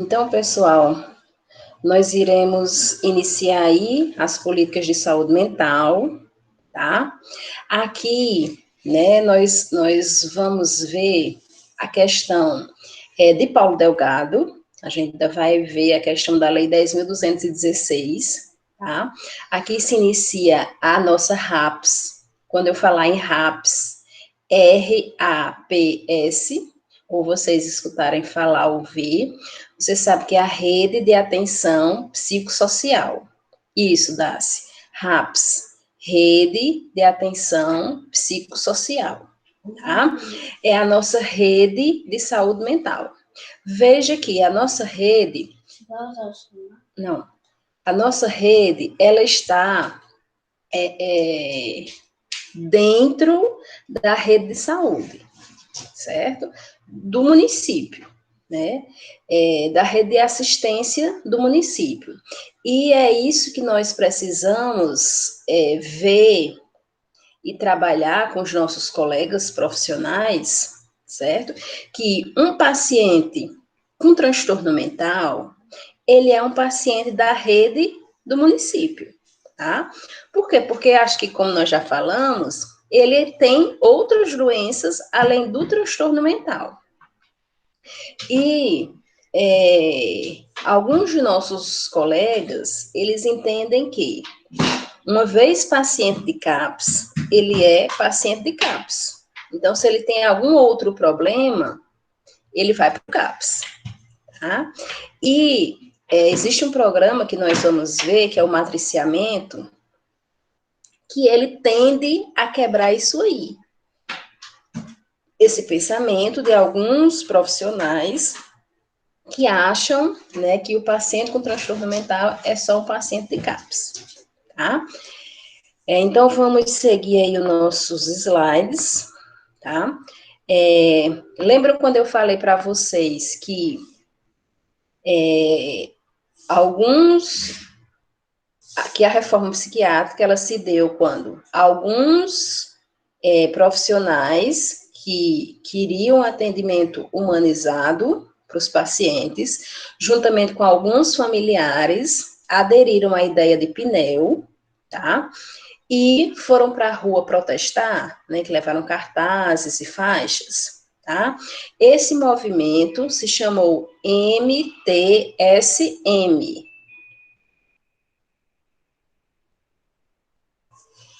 Então, pessoal, nós iremos iniciar aí as políticas de saúde mental, tá? Aqui, né, nós vamos ver a questão de Paulo Delgado, a gente ainda vai ver a questão da Lei 10.216, tá? Aqui se inicia a nossa RAPS. Quando eu falar em RAPS, RAPS, ou vocês escutarem falar ou ver, você sabe que é a Rede de Atenção Psicossocial. Isso, Dácia. RAPS, Rede de Atenção Psicossocial, tá? É a nossa rede de saúde mental. Veja que a nossa rede... Não. A nossa rede, ela está dentro da rede de saúde, certo? Do município, né? Da rede de assistência do município. E é isso que nós precisamos ver e trabalhar com os nossos colegas profissionais, certo? Que um paciente com transtorno mental, ele é um paciente da rede do município, tá? Por quê? Porque acho que, como nós já falamos, ele tem outras doenças além do transtorno mental. E alguns de nossos colegas, eles entendem que, uma vez paciente de CAPS, ele é paciente de CAPS. Então, se ele tem algum outro problema, ele vai para o CAPS, tá? E existe um programa que nós vamos ver, que é o matriciamento, que ele tende a quebrar isso aí. Esse pensamento de alguns profissionais que acham, né, que o paciente com transtorno mental é só um paciente de CAPS, tá? Então, vamos seguir aí os nossos slides, tá? Lembram quando eu falei para vocês que que a reforma psiquiátrica, ela se deu quando alguns profissionais que queriam atendimento humanizado para os pacientes, juntamente com alguns familiares, aderiram à ideia de Pinel, tá? E foram para a rua protestar, né, que levaram cartazes e faixas, tá? Esse movimento se chamou MTSM.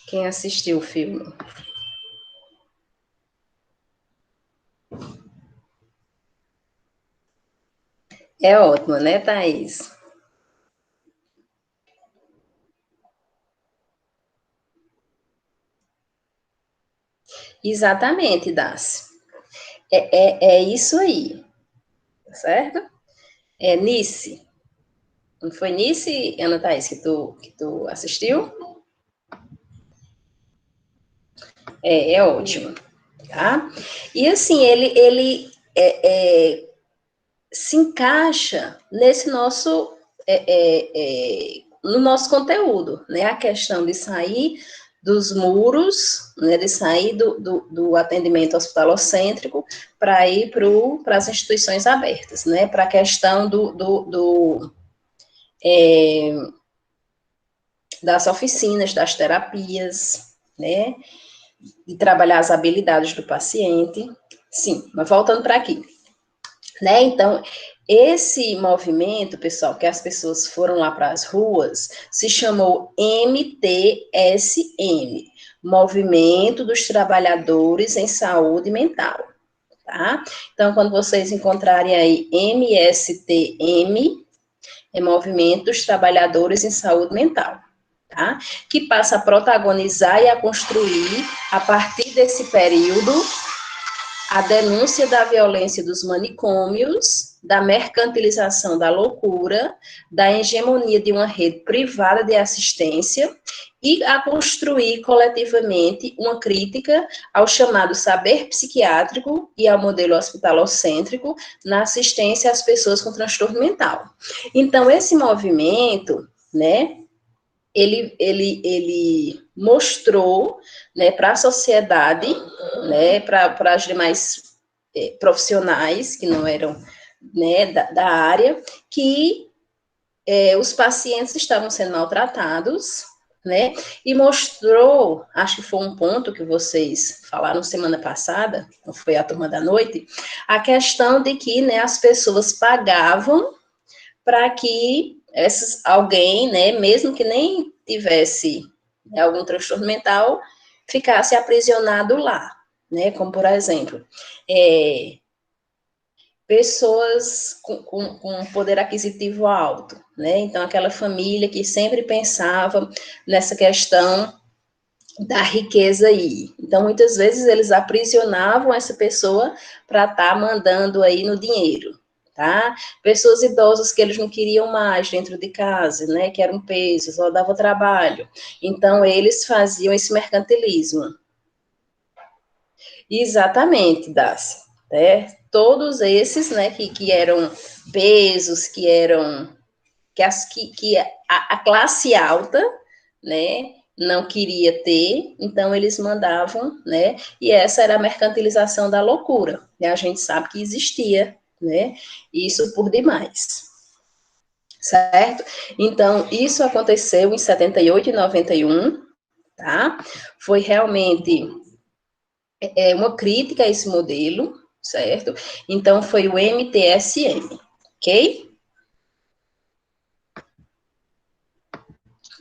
Quem assistiu o filme? É ótimo, né, Thaís? Exatamente, Dácio. É isso aí, tá certo? É Nice. Não foi Nice, Ana Thaís, que tu assistiu? É ótimo, tá? E assim, ele se encaixa nesse nosso, no nosso conteúdo, né? A questão de sair dos muros, né? De sair do atendimento hospitalocêntrico para ir para as instituições abertas, né? Para a questão das oficinas, das terapias, né? De trabalhar as habilidades do paciente. Sim, mas voltando para aqui. Né? Então, esse movimento, pessoal, que as pessoas foram lá para as ruas, se chamou MTSM, Movimento dos Trabalhadores em Saúde Mental, tá? Então, quando vocês encontrarem aí MSTM, é Movimento dos Trabalhadores em Saúde Mental, tá? Que passa a protagonizar e a construir, a partir desse período, a denúncia da violência dos manicômios, da mercantilização da loucura, da hegemonia de uma rede privada de assistência e a construir coletivamente uma crítica ao chamado saber psiquiátrico e ao modelo hospitalocêntrico na assistência às pessoas com transtorno mental. Então, esse movimento, né, ele mostrou, né, para a sociedade, né, para as demais profissionais que não eram né, da área, que os pacientes estavam sendo maltratados, né, e mostrou, acho que foi um ponto que vocês falaram semana passada, foi a turma da noite, a questão de que, né, as pessoas pagavam para que alguém, né, mesmo que nem tivesse, né, algum transtorno mental, ficasse aprisionado lá, né, como por exemplo, pessoas com poder aquisitivo alto, né, então aquela família que sempre pensava nessa questão da riqueza aí, então muitas vezes eles aprisionavam essa pessoa para estar mandando aí no dinheiro, tá? Pessoas idosas que eles não queriam mais dentro de casa, né, que eram um peso, só dava trabalho, então eles faziam esse mercantilismo. Exatamente, Dácia, né? Todos esses, né, que eram pesos, que eram, que a classe alta, né, não queria ter, então eles mandavam, né, e essa era a mercantilização da loucura, e a gente sabe que existia, né, isso por demais, certo? Então, isso aconteceu em 78 e 91, tá? Foi realmente uma crítica a esse modelo, certo? Então, foi o MTSM, ok?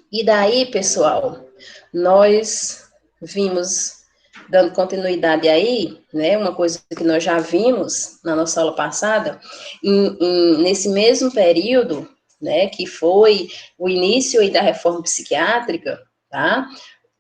E daí, pessoal, nós vimos, dando continuidade aí, né, uma coisa que nós já vimos na nossa aula passada, nesse mesmo período, né, que foi o início aí da reforma psiquiátrica, tá?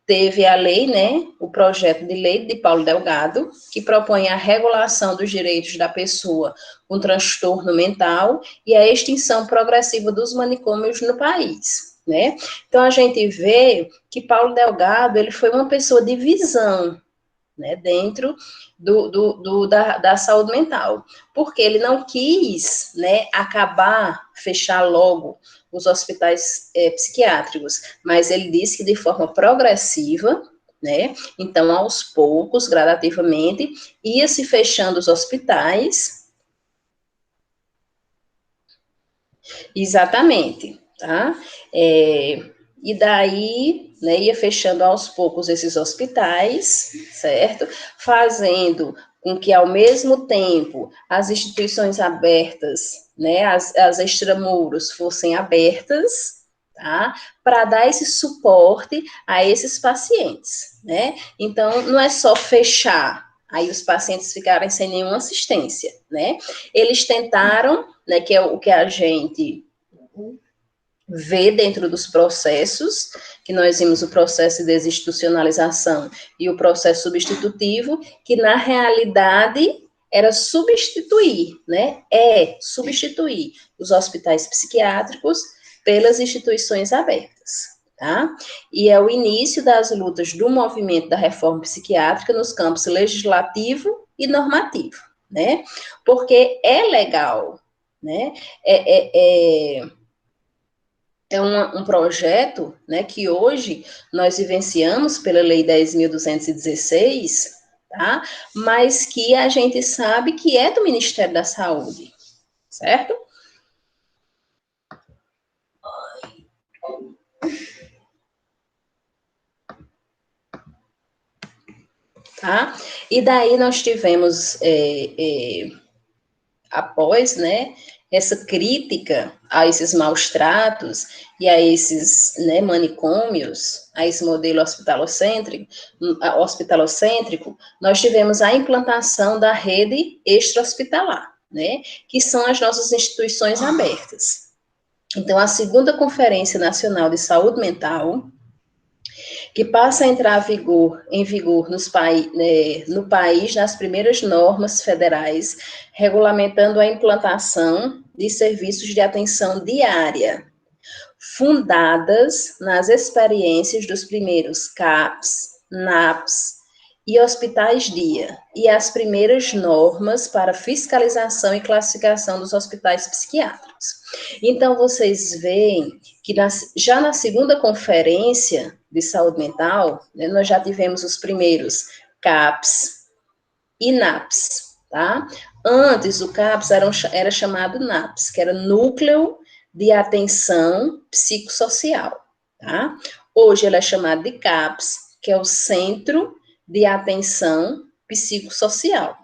Teve a lei, né, o projeto de lei de Paulo Delgado, que propõe a regulação dos direitos da pessoa com transtorno mental e a extinção progressiva dos manicômios no país, né? Então, a gente vê que Paulo Delgado, ele foi uma pessoa de visão, né, dentro da saúde mental, porque ele não quis, né, fechar logo os hospitais psiquiátricos, mas ele disse que de forma progressiva, né, então aos poucos, gradativamente, ia se fechando os hospitais, exatamente, tá? E daí, né, ia fechando aos poucos esses hospitais, certo? Fazendo com que, ao mesmo tempo, as instituições abertas, né, as extramuros fossem abertas, tá? Para dar esse suporte a esses pacientes, né? Então, não é só fechar, aí os pacientes ficarem sem nenhuma assistência, né? Eles tentaram, né, que é o que a gente vê dentro dos processos, que nós vimos o processo de desinstitucionalização e o processo substitutivo, que na realidade era substituir, né? Substituir os hospitais psiquiátricos pelas instituições abertas, tá? E é o início das lutas do movimento da reforma psiquiátrica nos campos legislativo e normativo, né? Porque é legal, né? Um projeto, né, que hoje nós vivenciamos pela Lei 10.216, tá? Mas que a gente sabe que é do Ministério da Saúde, certo? Tá? E daí nós tivemos, após, né, essa crítica a esses maus tratos e a esses, né, manicômios, a esse modelo hospitalocêntrico, nós tivemos a implantação da rede extra-hospitalar, né, que são as nossas instituições abertas. Então, a segunda Conferência Nacional de Saúde Mental, que passa a entrar em vigor no país nas primeiras normas federais, regulamentando a implantação de serviços de atenção diária, fundadas nas experiências dos primeiros CAPS, NAPS e hospitais-dia, e as primeiras normas para fiscalização e classificação dos hospitais psiquiátricos. Então, vocês veem que já na segunda conferência de saúde mental, né, nós já tivemos os primeiros CAPS e NAPS, tá? Antes, o CAPS era chamado NAPS, que era Núcleo de Atenção Psicossocial, tá? Hoje ele é chamado de CAPS, que é o Centro de Atenção Psicossocial.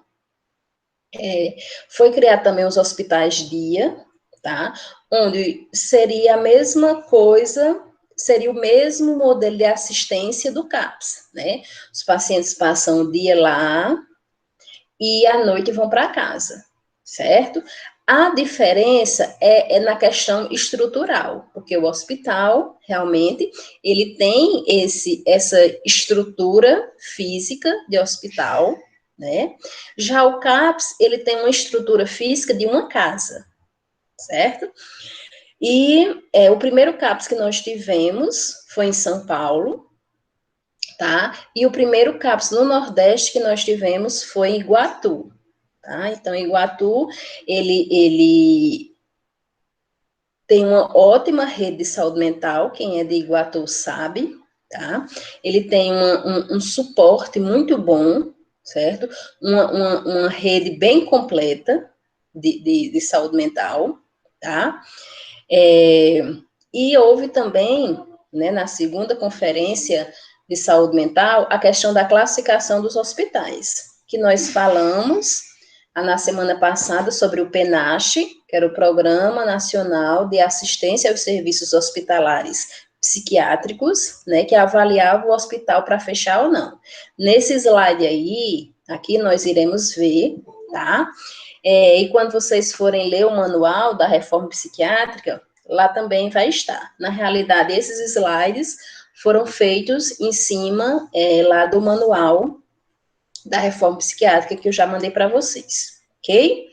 Foi criado também os hospitais dia, tá? Onde seria a mesma coisa, seria o mesmo modelo de assistência do CAPS, né? Os pacientes passam o dia lá e à noite vão para casa, certo? A diferença é na questão estrutural, porque o hospital, realmente, ele tem essa estrutura física de hospital, né? Já o CAPS, ele tem uma estrutura física de uma casa, certo? E o primeiro CAPS que nós tivemos foi em São Paulo, tá? E o primeiro CAPS no Nordeste que nós tivemos foi em Iguatu, tá? Então, Iguatu, ele tem uma ótima rede de saúde mental, quem é de Iguatu sabe, tá? Ele tem um suporte muito bom, certo? Uma rede bem completa de saúde mental, tá? E houve também, né, na segunda conferência de saúde mental, a questão da classificação dos hospitais, que nós falamos na semana passada sobre o PENASH, que era o Programa Nacional de Assistência aos Serviços Hospitalares Psiquiátricos, né, que avaliava o hospital para fechar ou não. Nesse slide aí, aqui nós iremos ver, tá? E quando vocês forem ler o manual da reforma psiquiátrica, lá também vai estar. Na realidade, esses slides foram feitos em cima lá do manual da reforma psiquiátrica que eu já mandei para vocês, ok?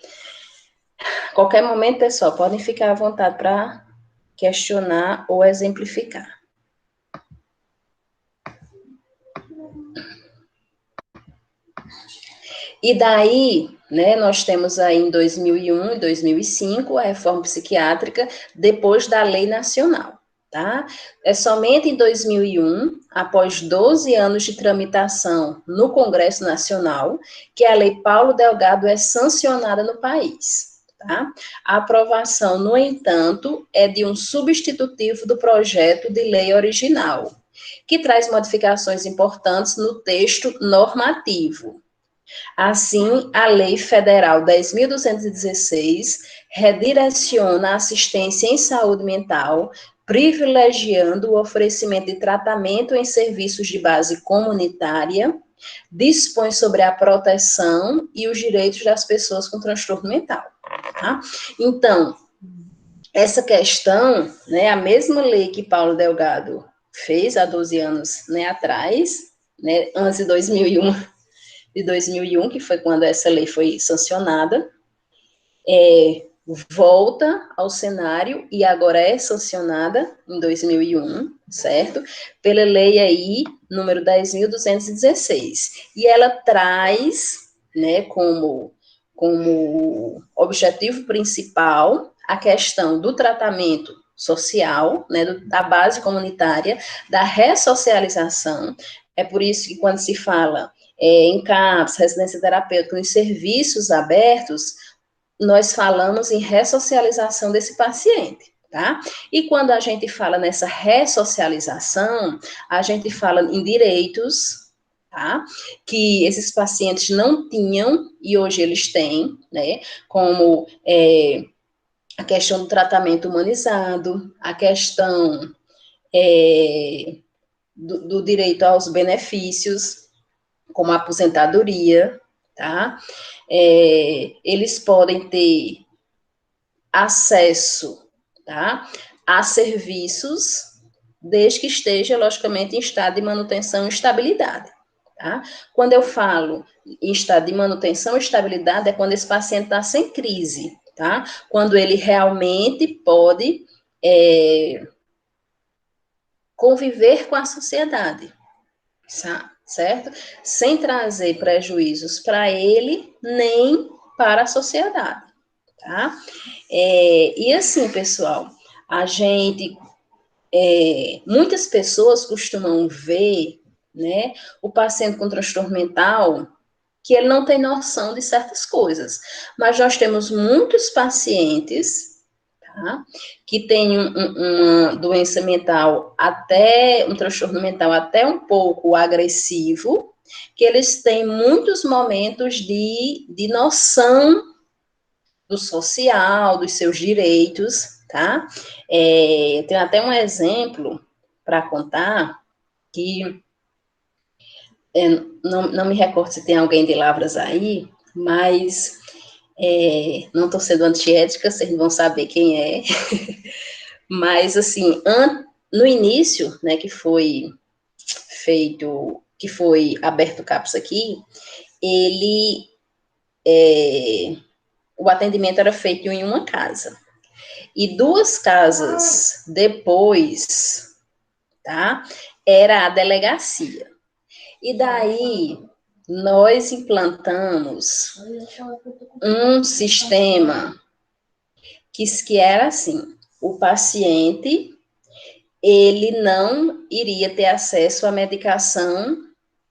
Qualquer momento, pessoal, podem ficar à vontade para questionar ou exemplificar. E daí, né, nós temos aí em 2001 e 2005 a reforma psiquiátrica depois da lei nacional, tá? É somente em 2001, após 12 anos de tramitação no Congresso Nacional, que a lei Paulo Delgado é sancionada no país, tá? A aprovação, no entanto, é de um substitutivo do projeto de lei original, que traz modificações importantes no texto normativo. Assim, a Lei Federal 10.216 redireciona a assistência em saúde mental, privilegiando o oferecimento de tratamento em serviços de base comunitária, dispõe sobre a proteção e os direitos das pessoas com transtorno mental. Tá? Então, essa questão, né, a mesma lei que Paulo Delgado fez há 12 anos, né, atrás, né, antes de 2001, que foi quando essa lei foi sancionada, volta ao cenário e agora é sancionada em 2001, certo? Pela lei aí, número 10.216. E ela traz, né, como objetivo principal a questão do tratamento social, né, da base comunitária, da ressocialização. É por isso que quando se fala em CAPS, residência terapêutica, nos serviços abertos, nós falamos em ressocialização desse paciente, tá? E quando a gente fala nessa ressocialização, a gente fala em direitos, tá? Que esses pacientes não tinham e hoje eles têm, né? Como a questão do tratamento humanizado, a questão do direito aos benefícios, como a aposentadoria, tá? Eles podem ter acesso, tá, a serviços, desde que esteja, logicamente, em estado de manutenção e estabilidade, tá? Quando eu falo em estado de manutenção e estabilidade, é quando esse paciente está sem crise, tá? Quando ele realmente pode conviver com a sociedade, certo? Sem trazer prejuízos para ele, nem para a sociedade, tá? E assim, pessoal, a gente, muitas pessoas costumam ver, né, o paciente com transtorno mental que ele não tem noção de certas coisas. Mas nós temos muitos pacientes, tá, que têm uma doença mental até, um transtorno mental até um pouco agressivo, que eles têm muitos momentos de noção do social, dos seus direitos, tá? Eu tenho até um exemplo para contar que não me recordo se tem alguém de Lavras aí, mas não estou sendo antiética, vocês vão saber quem é. Mas, assim, no início, né, que foi feito, que foi aberto o CAPS aqui, ele, o atendimento era feito em uma casa. E 2 casas depois, tá, era a delegacia. E daí, nós implantamos um sistema que era assim, o paciente, ele não iria ter acesso à medicação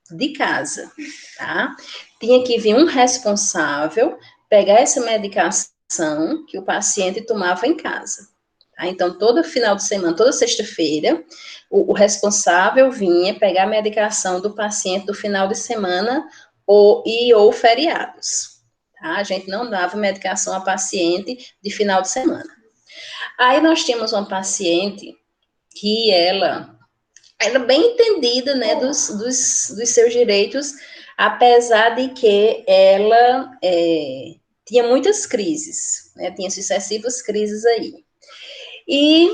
de casa, tá? Tinha que vir um responsável pegar essa medicação que o paciente tomava em casa. Tá? Então, todo final de semana, toda sexta-feira, o responsável vinha pegar a medicação do paciente do final de semana ou feriados. Tá? A gente não dava medicação a paciente de final de semana. Aí nós tínhamos uma paciente que ela era bem entendida, né, dos seus direitos, apesar de que ela tinha muitas crises, né, tinha sucessivas crises aí. E,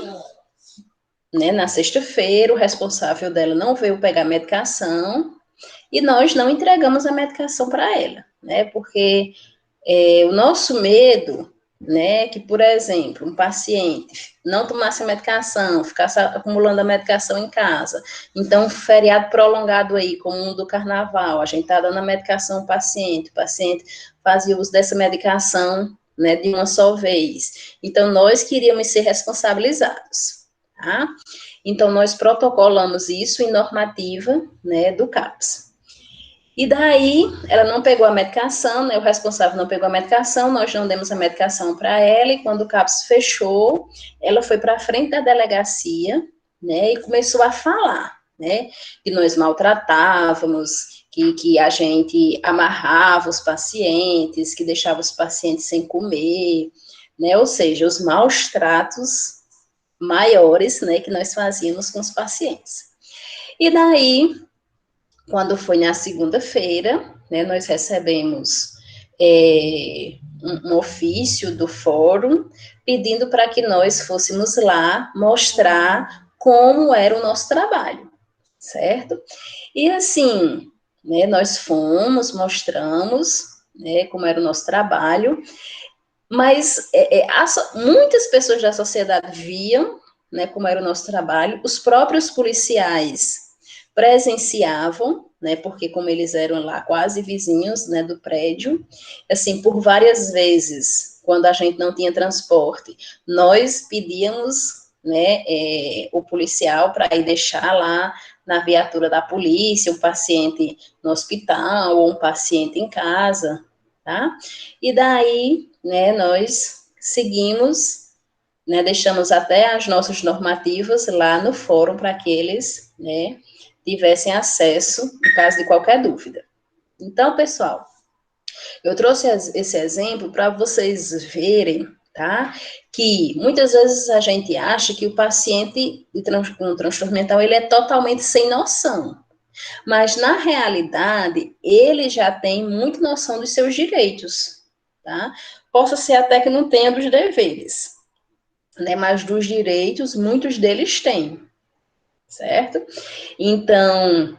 né, na sexta-feira, o responsável dela não veio pegar a medicação e nós não entregamos a medicação para ela, né, porque o nosso medo, né, que, por exemplo, um paciente não tomasse a medicação, ficasse acumulando a medicação em casa, então, um feriado prolongado aí, como um do carnaval, a gente está dando a medicação ao paciente, o paciente fazia uso dessa medicação, né, de uma só vez. Então, nós queríamos ser responsabilizados, tá? Então, nós protocolamos isso em normativa, né, do CAPS. E daí, ela não pegou a medicação, né, o responsável não pegou a medicação, nós não demos a medicação para ela, e quando o CAPS fechou, ela foi para a frente da delegacia, né, e começou a falar, né, que nós maltratávamos, que a gente amarrava os pacientes, que deixava os pacientes sem comer, né, ou seja, os maus tratos maiores, né, que nós fazíamos com os pacientes. E daí, quando foi na segunda-feira, né, nós recebemos um ofício do fórum pedindo para que nós fôssemos lá mostrar como era o nosso trabalho, certo? E assim, né, nós fomos, mostramos, né, como era o nosso trabalho, mas muitas pessoas da sociedade viam, né, como era o nosso trabalho, os próprios policiais presenciavam, né, porque como eles eram lá quase vizinhos, né, do prédio, assim, por várias vezes, quando a gente não tinha transporte, nós pedíamos, né, o policial para ir deixar lá na viatura da polícia, um paciente no hospital ou um paciente em casa, tá? E daí, né, nós seguimos, né, deixamos até as nossas normativas lá no fórum para que eles, né, tivessem acesso em caso de qualquer dúvida. Então, pessoal, eu trouxe esse exemplo para vocês verem, tá? Que muitas vezes a gente acha que o paciente com transtorno mental ele é totalmente sem noção. Mas, na realidade, ele já tem muita noção dos seus direitos, tá? Possa ser até que não tenha dos deveres, né? Mas dos direitos, muitos deles têm, certo? Então,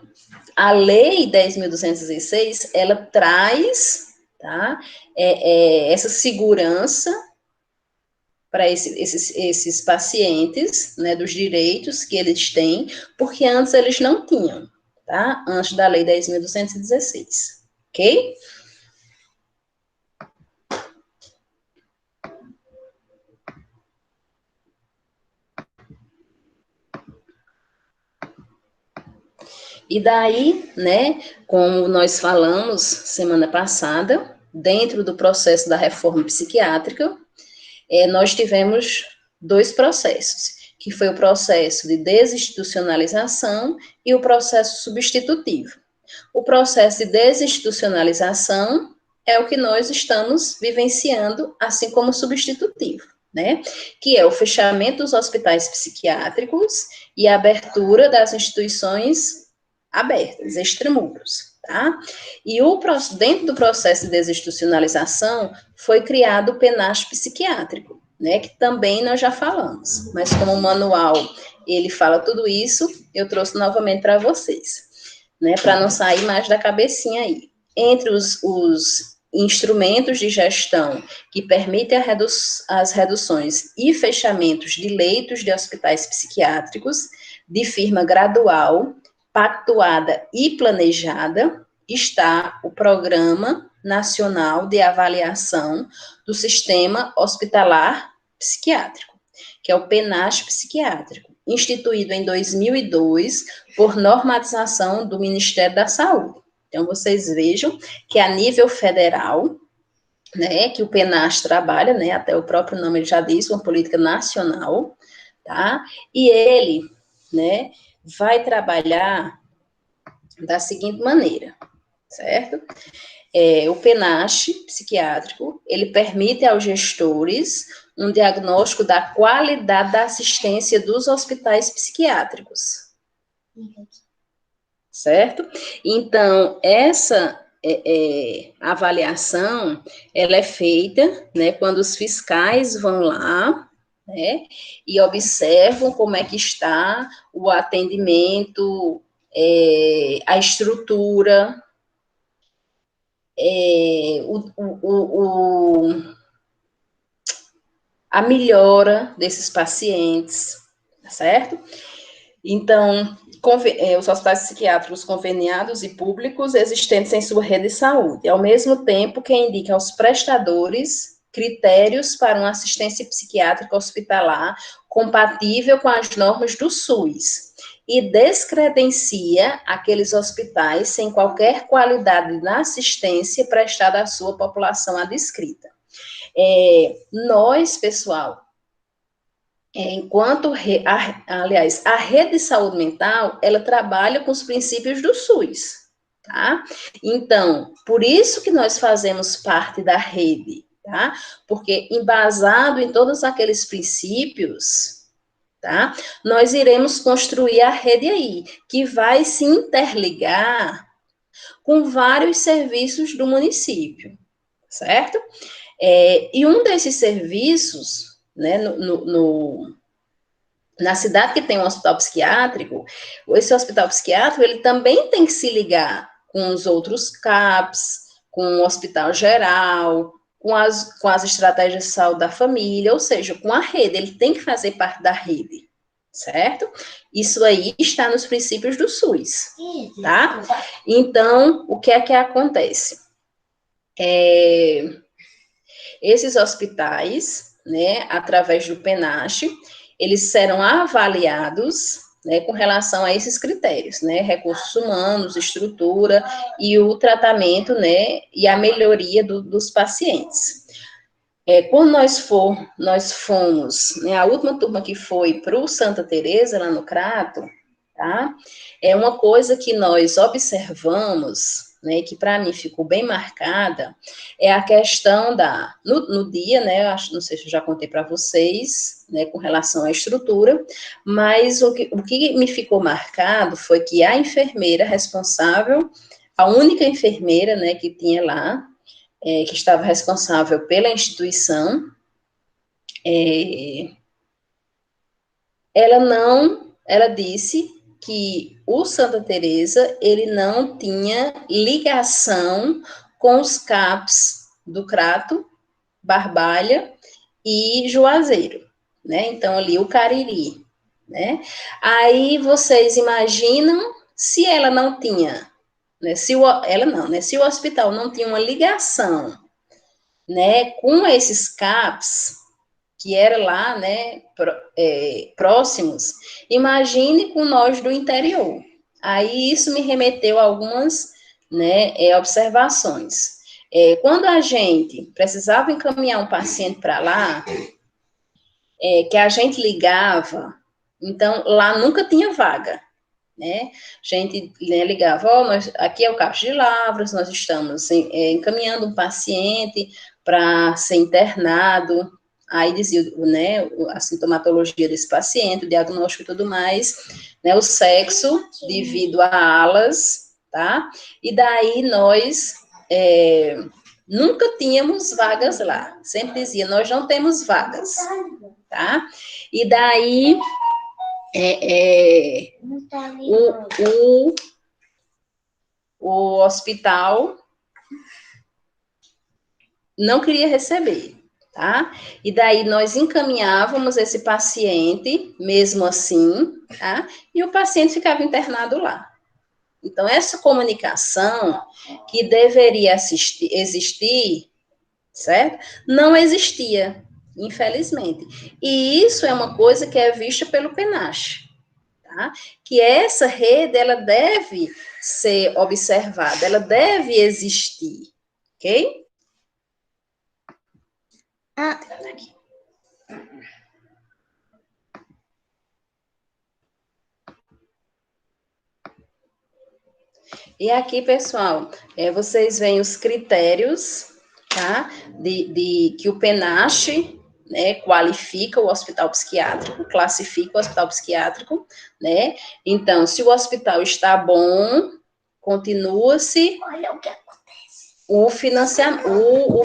a Lei 10.206, ela traz, tá? Essa segurança para esses pacientes, né, dos direitos que eles têm, porque antes eles não tinham, tá? Antes da Lei 10.216, ok? E daí, né, como nós falamos semana passada, dentro do processo da reforma psiquiátrica, nós tivemos dois processos, que foi o processo de desinstitucionalização e o processo substitutivo. O processo de desinstitucionalização é o que nós estamos vivenciando, assim como o substitutivo, né? Que é o fechamento dos hospitais psiquiátricos e a abertura das instituições abertas, extramuros, tá? E dentro do processo de desinstitucionalização foi criado o penacho psiquiátrico, né? Que também nós já falamos, mas como o manual ele fala tudo isso, eu trouxe novamente para vocês, né? Para não sair mais da cabecinha aí. Entre os instrumentos de gestão que permitem as reduções e fechamentos de leitos de hospitais psiquiátricos de firma gradual, pactuada e planejada, está o Programa Nacional de Avaliação do Sistema Hospitalar Psiquiátrico, que é o PENASH Psiquiátrico, instituído em 2002 por normatização do Ministério da Saúde. Então, vocês vejam que a nível federal, né, que o PENASH trabalha, né, até o próprio nome já diz, uma política nacional, tá? E ele, né, vai trabalhar da seguinte maneira, certo? O PENASH psiquiátrico, ele permite aos gestores um diagnóstico da qualidade da assistência dos hospitais psiquiátricos, certo? Então, essa avaliação, ela é feita, né, quando os fiscais vão lá, né, e observam como é que está o atendimento, a estrutura, a melhora desses pacientes, certo? Então, os hospitais psiquiátricos conveniados e públicos existentes em sua rede de saúde, ao mesmo tempo que indica aos prestadores critérios para uma assistência psiquiátrica hospitalar compatível com as normas do SUS e descredencia aqueles hospitais sem qualquer qualidade na assistência prestada à sua população adscrita. Nós, pessoal, aliás, a rede de saúde mental, ela trabalha com os princípios do SUS, tá? Então, por isso que nós fazemos parte da rede, tá? Porque embasado em todos aqueles princípios, tá? Nós iremos construir a rede aí, que vai se interligar com vários serviços do município, certo? E um desses serviços, né, na cidade que tem um hospital psiquiátrico, esse hospital psiquiátrico, ele também tem que se ligar com os outros CAPs, com o hospital geral, com as estratégias de saúde da família, ou seja, com a rede, ele tem que fazer parte da rede, certo? Isso aí está nos princípios do SUS, tá? Então, o que é que acontece? Esses hospitais, né, através do PENASH, eles serão avaliados, né, com relação a esses critérios, né, recursos humanos, estrutura e o tratamento, né, e a melhoria dos pacientes. Quando nós fomos, né, a última turma que foi para o Santa Teresa, lá no Crato, tá? Uma coisa que nós observamos, né, que para mim ficou bem marcada, é a questão no dia, né, não sei se eu já contei para vocês, né, com relação à estrutura, mas o que me ficou marcado foi que a enfermeira responsável, a única enfermeira, né, que tinha lá, que estava responsável pela instituição, ela disse que o Santa Teresa, ele não tinha ligação com os CAPs do Crato, Barbalha e Juazeiro, né? Então, ali o Cariri, né? Aí vocês imaginam se ela não tinha, né? Se o hospital não tinha uma ligação, né, com esses CAPs, que era lá, né, próximos, imagine com nós do interior, Aí isso me remeteu a algumas, né, observações. Quando a gente precisava encaminhar um paciente para lá, que a gente ligava, então lá nunca tinha vaga, né? A gente, né, ligava, aqui é o CAPS de Lavras, nós estamos encaminhando um paciente para ser internado, aí dizia, né, a sintomatologia desse paciente, o diagnóstico e tudo mais, né, o sexo devido a alas, tá? E daí nós nunca tínhamos vagas lá, sempre dizia, nós não temos vagas, tá? E daí o hospital não queria receber, tá? E daí nós encaminhávamos esse paciente, mesmo assim, tá? E o paciente ficava internado lá. Então, essa comunicação que deveria existir, certo? Não existia, infelizmente. E isso é uma coisa que é vista pelo PENASH, tá? Que essa rede, ela deve ser observada, ela deve existir, ok? Aqui. E aqui, pessoal, vocês veem os critérios, tá? Que o PENASH, né, qualifica o hospital psiquiátrico, classifica o hospital psiquiátrico, né? Então, se o hospital está bom, continua-se o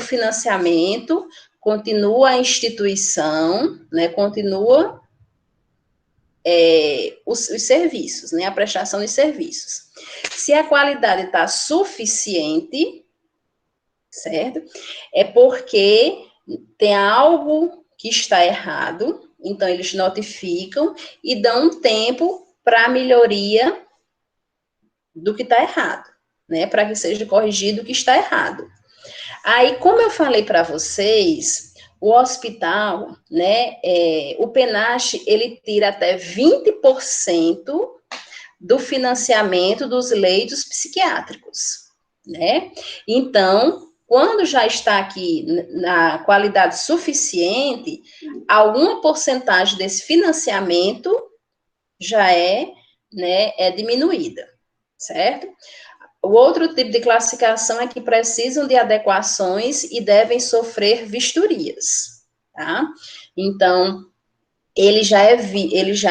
financiamento, continua a instituição, né? Continua os serviços, né? A prestação de serviços. Se a qualidade está suficiente, certo? É porque tem algo que está errado, então eles notificam e dão um tempo para a melhoria do que está errado, né? Para que seja corrigido o que está errado. Aí, como eu falei para vocês, o hospital, né? O PENASH, ele tira até 20% do financiamento dos leitos psiquiátricos, né? Então, quando já está aqui na qualidade suficiente, alguma porcentagem desse financiamento já é diminuída, certo? O outro tipo de classificação é que precisam de adequações e devem sofrer vistorias, tá? Então, ele já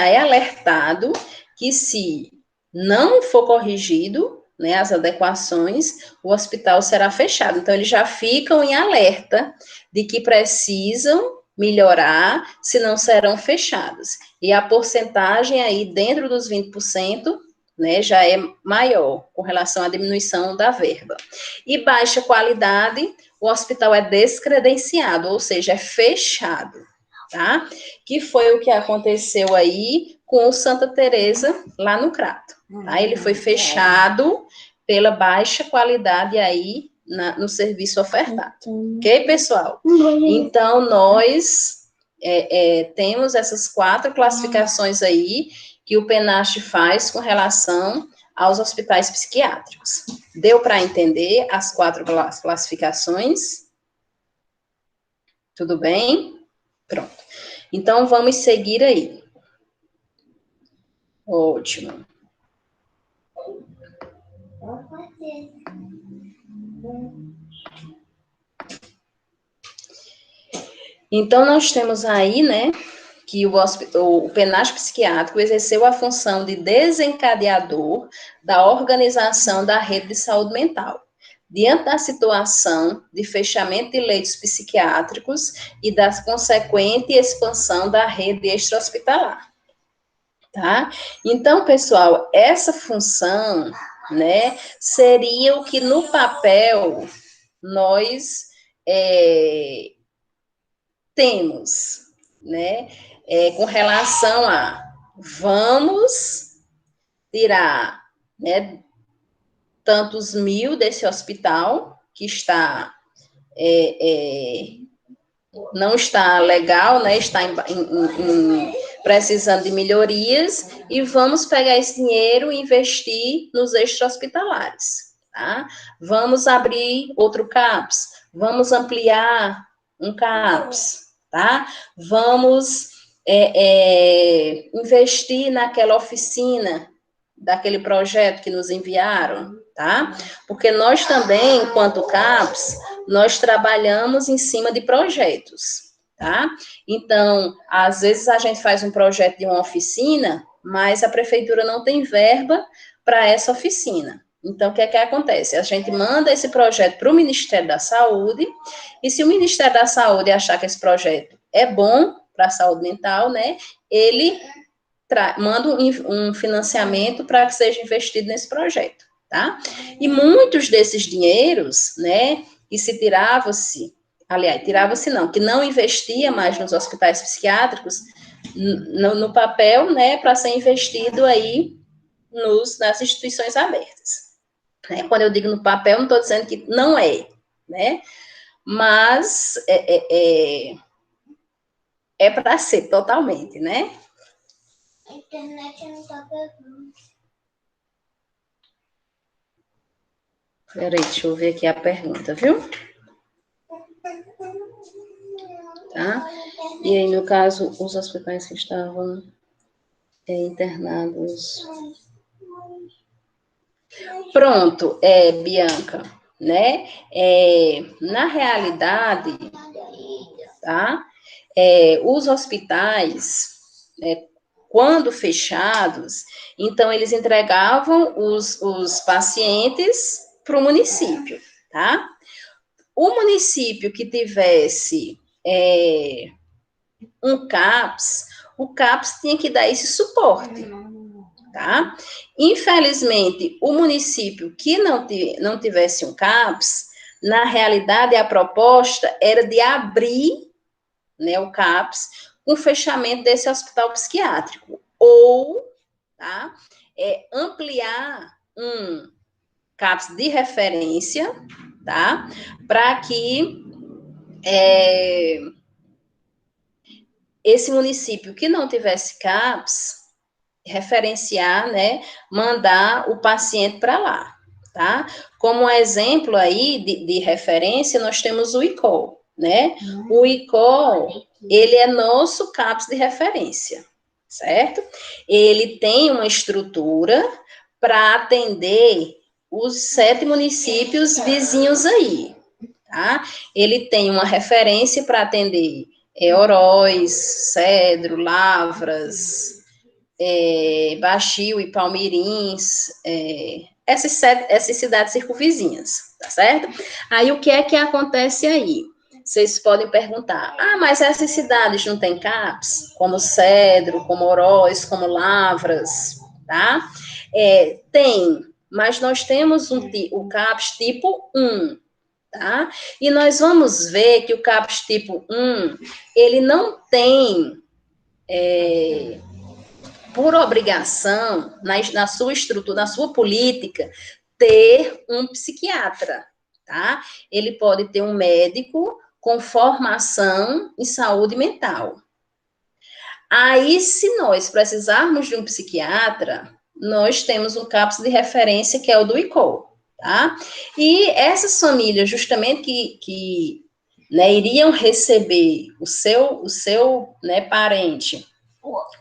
é alertado que se não for corrigido, né, as adequações, o hospital será fechado. Então, eles já ficam em alerta de que precisam melhorar, senão serão fechados. E a porcentagem aí, dentro dos 20%, né, já é maior, com relação à diminuição da verba. E baixa qualidade, o hospital é descredenciado, ou seja, é fechado, tá? Que foi o que aconteceu aí com o Santa Teresa lá no Crato, tá? Ele foi fechado pela baixa qualidade aí no serviço ofertado, ok, pessoal? Então, nós temos essas 4 classificações aí que o PENASH faz com relação aos hospitais psiquiátricos. Deu para entender as 4 classificações? Tudo bem? Pronto. Então, vamos seguir aí. Ótimo. Então, nós temos aí, né, que o PENASH psiquiátrico exerceu a função de desencadeador da organização da rede de saúde mental, diante da situação de fechamento de leitos psiquiátricos e da consequente expansão da rede extra-hospitalar. Tá? Então, pessoal, essa função, né, seria o que no papel nós temos, né, com relação a vamos tirar, né, tantos mil desse hospital que está não está legal, né, está precisando de melhorias, e vamos pegar esse dinheiro e investir nos extra-hospitalares, tá? Vamos abrir outro CAPS, vamos ampliar um CAPS, tá? Vamos investir naquela oficina, daquele projeto que nos enviaram, tá? Porque nós também, enquanto CAPS, nós trabalhamos em cima de projetos, tá? Então, às vezes a gente faz um projeto de uma oficina, mas a prefeitura não tem verba para essa oficina. Então, o que é que acontece? A gente manda esse projeto para o Ministério da Saúde, e se o Ministério da Saúde achar que esse projeto é bom para a saúde mental, né, ele manda um financiamento para que seja investido nesse projeto, tá? E muitos desses dinheiros, né, que se tirava-se, aliás, tirava-se não, que não investia mais nos hospitais psiquiátricos, no papel, né, para ser investido aí nas instituições abertas. Né? Quando eu digo no papel, não estou dizendo que não é, né? Mas é para ser totalmente, né? A internet não está pegando. Peraí, deixa eu ver aqui a pergunta, viu? Tá? E aí, no caso, os hospitais que estavam internados. Pronto, Bianca, né? Na realidade, tá? Os hospitais, quando fechados, então eles entregavam os pacientes para o município, tá? O município que tivesse um CAPS, o CAPS tinha que dar esse suporte, tá? Infelizmente, o município que não tivesse um CAPS, na realidade, a proposta era de abrir, né, o CAPS, com fechamento desse hospital psiquiátrico, ou, tá, ampliar um CAPS de referência, tá, para que esse município que não tivesse CAPS, referenciar, né, mandar o paciente para lá, tá? Como um exemplo aí de referência, nós temos o ICOL, né? O ICOL, ele é nosso CAPS de referência, certo? Ele tem uma estrutura para atender os 7 municípios vizinhos aí, tá? Ele tem uma referência para atender Oroz, Cedro, Lavras, Baixio e Palmirins, essas cidades circunvizinhas, tá certo? Aí, o que é que acontece aí? Vocês podem perguntar, mas essas cidades não têm CAPS? Como Cedro, como Oroz, como Lavras, tá? Tem, mas nós temos o CAPS tipo 1, tá? E nós vamos ver que o CAPS tipo 1, ele não tem por obrigação, na sua estrutura, na sua política, ter um psiquiatra, tá? Ele pode ter um médico com formação em saúde mental. Aí, se nós precisarmos de um psiquiatra, nós temos um CAPS de referência, que é o do ICOL, tá? E essas famílias, justamente que né, iriam receber o seu né, parente,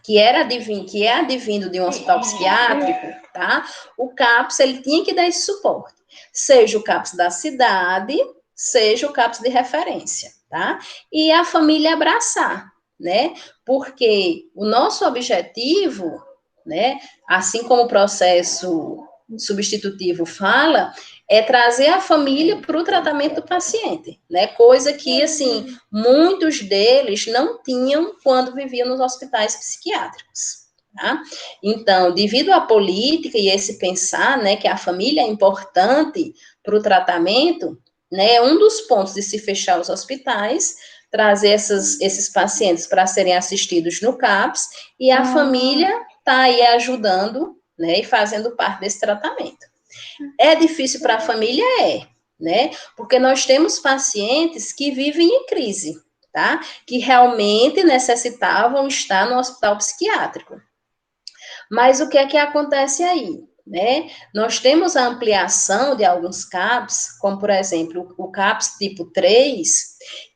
que é advindo de um hospital psiquiátrico, tá? O CAPS, ele tinha que dar esse suporte. Seja o CAPS da cidade, seja o CAPS de referência, tá? E a família abraçar, né? Porque o nosso objetivo, né, assim como o processo substitutivo fala, é trazer a família para o tratamento do paciente, né? Coisa que, assim, muitos deles não tinham quando viviam nos hospitais psiquiátricos, tá? Então, devido à política e esse pensar, né, que a família é importante para o tratamento, né, um dos pontos de se fechar os hospitais, trazer esses pacientes para serem assistidos no CAPS, e a família está aí ajudando, né, e fazendo parte desse tratamento. É difícil para a família? Né? Porque nós temos pacientes que vivem em crise, tá? Que realmente necessitavam estar no hospital psiquiátrico. Mas o que é que acontece aí? Né? Nós temos a ampliação de alguns CAPs, como, por exemplo, o CAPS tipo 3,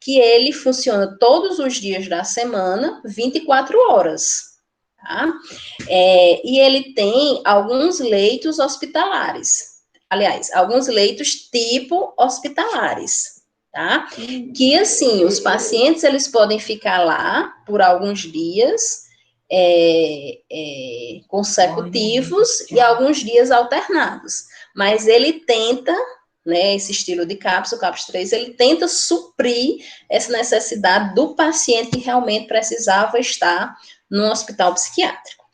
que ele funciona todos os dias da semana, 24 horas. Tá? E ele tem alguns leitos hospitalares. Aliás, alguns leitos tipo hospitalares. Tá? Que, assim, os pacientes, eles podem ficar lá por alguns dias, consecutivos e alguns dias alternados. Mas ele tenta, né, esse estilo de CAPS, o CAPS 3, ele tenta suprir essa necessidade do paciente que realmente precisava estar no hospital psiquiátrico,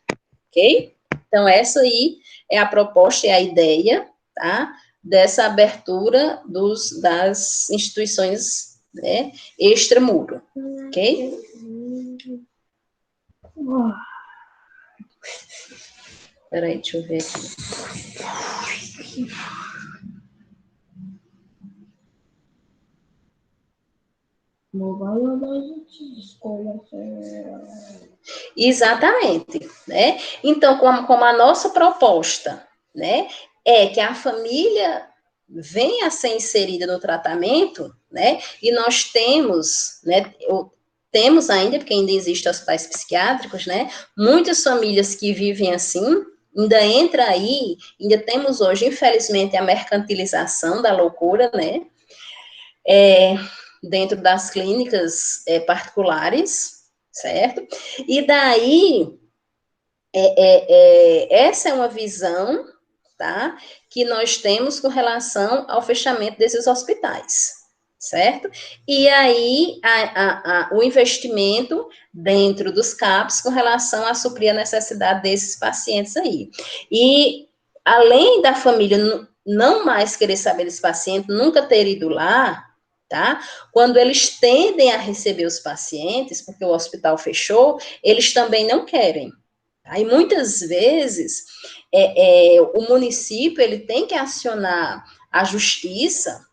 ok? Então, essa aí é a proposta, é a ideia, tá? Dessa abertura das instituições, né, extramuro, ok? Peraí, deixa eu ver aqui. Não vai mandar a gente escolher. Exatamente, né? Então, como a nossa proposta, né, é que a família venha a ser inserida no tratamento, né? E nós temos, né, temos ainda, porque ainda existem hospitais psiquiátricos, né? Muitas famílias que vivem assim, ainda entra aí, ainda temos hoje, infelizmente, a mercantilização da loucura, né? Dentro das clínicas particulares, certo? E daí, essa é uma visão, tá? Que nós temos com relação ao fechamento desses hospitais, certo? E aí, o investimento dentro dos CAPs com relação a suprir a necessidade desses pacientes aí. E, além da família não mais querer saber desse paciente, nunca ter ido lá, tá? Quando eles tendem a receber os pacientes, porque o hospital fechou, eles também não querem. Aí, muitas vezes, o município ele tem que acionar a justiça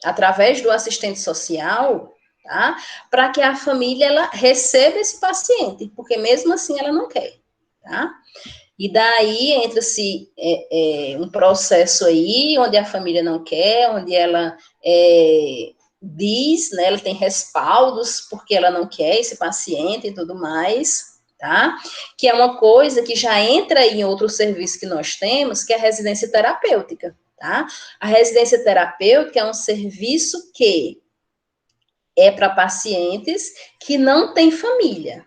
através do assistente social, tá? Para que a família ela receba esse paciente, porque mesmo assim ela não quer, tá? E daí entra-se um processo aí, onde a família não quer, onde ela diz, né, ela tem respaldos porque ela não quer esse paciente e tudo mais, tá? Que é uma coisa que já entra aí em outro serviço que nós temos, que é a residência terapêutica, tá? A residência terapêutica é um serviço que é para pacientes que não têm família,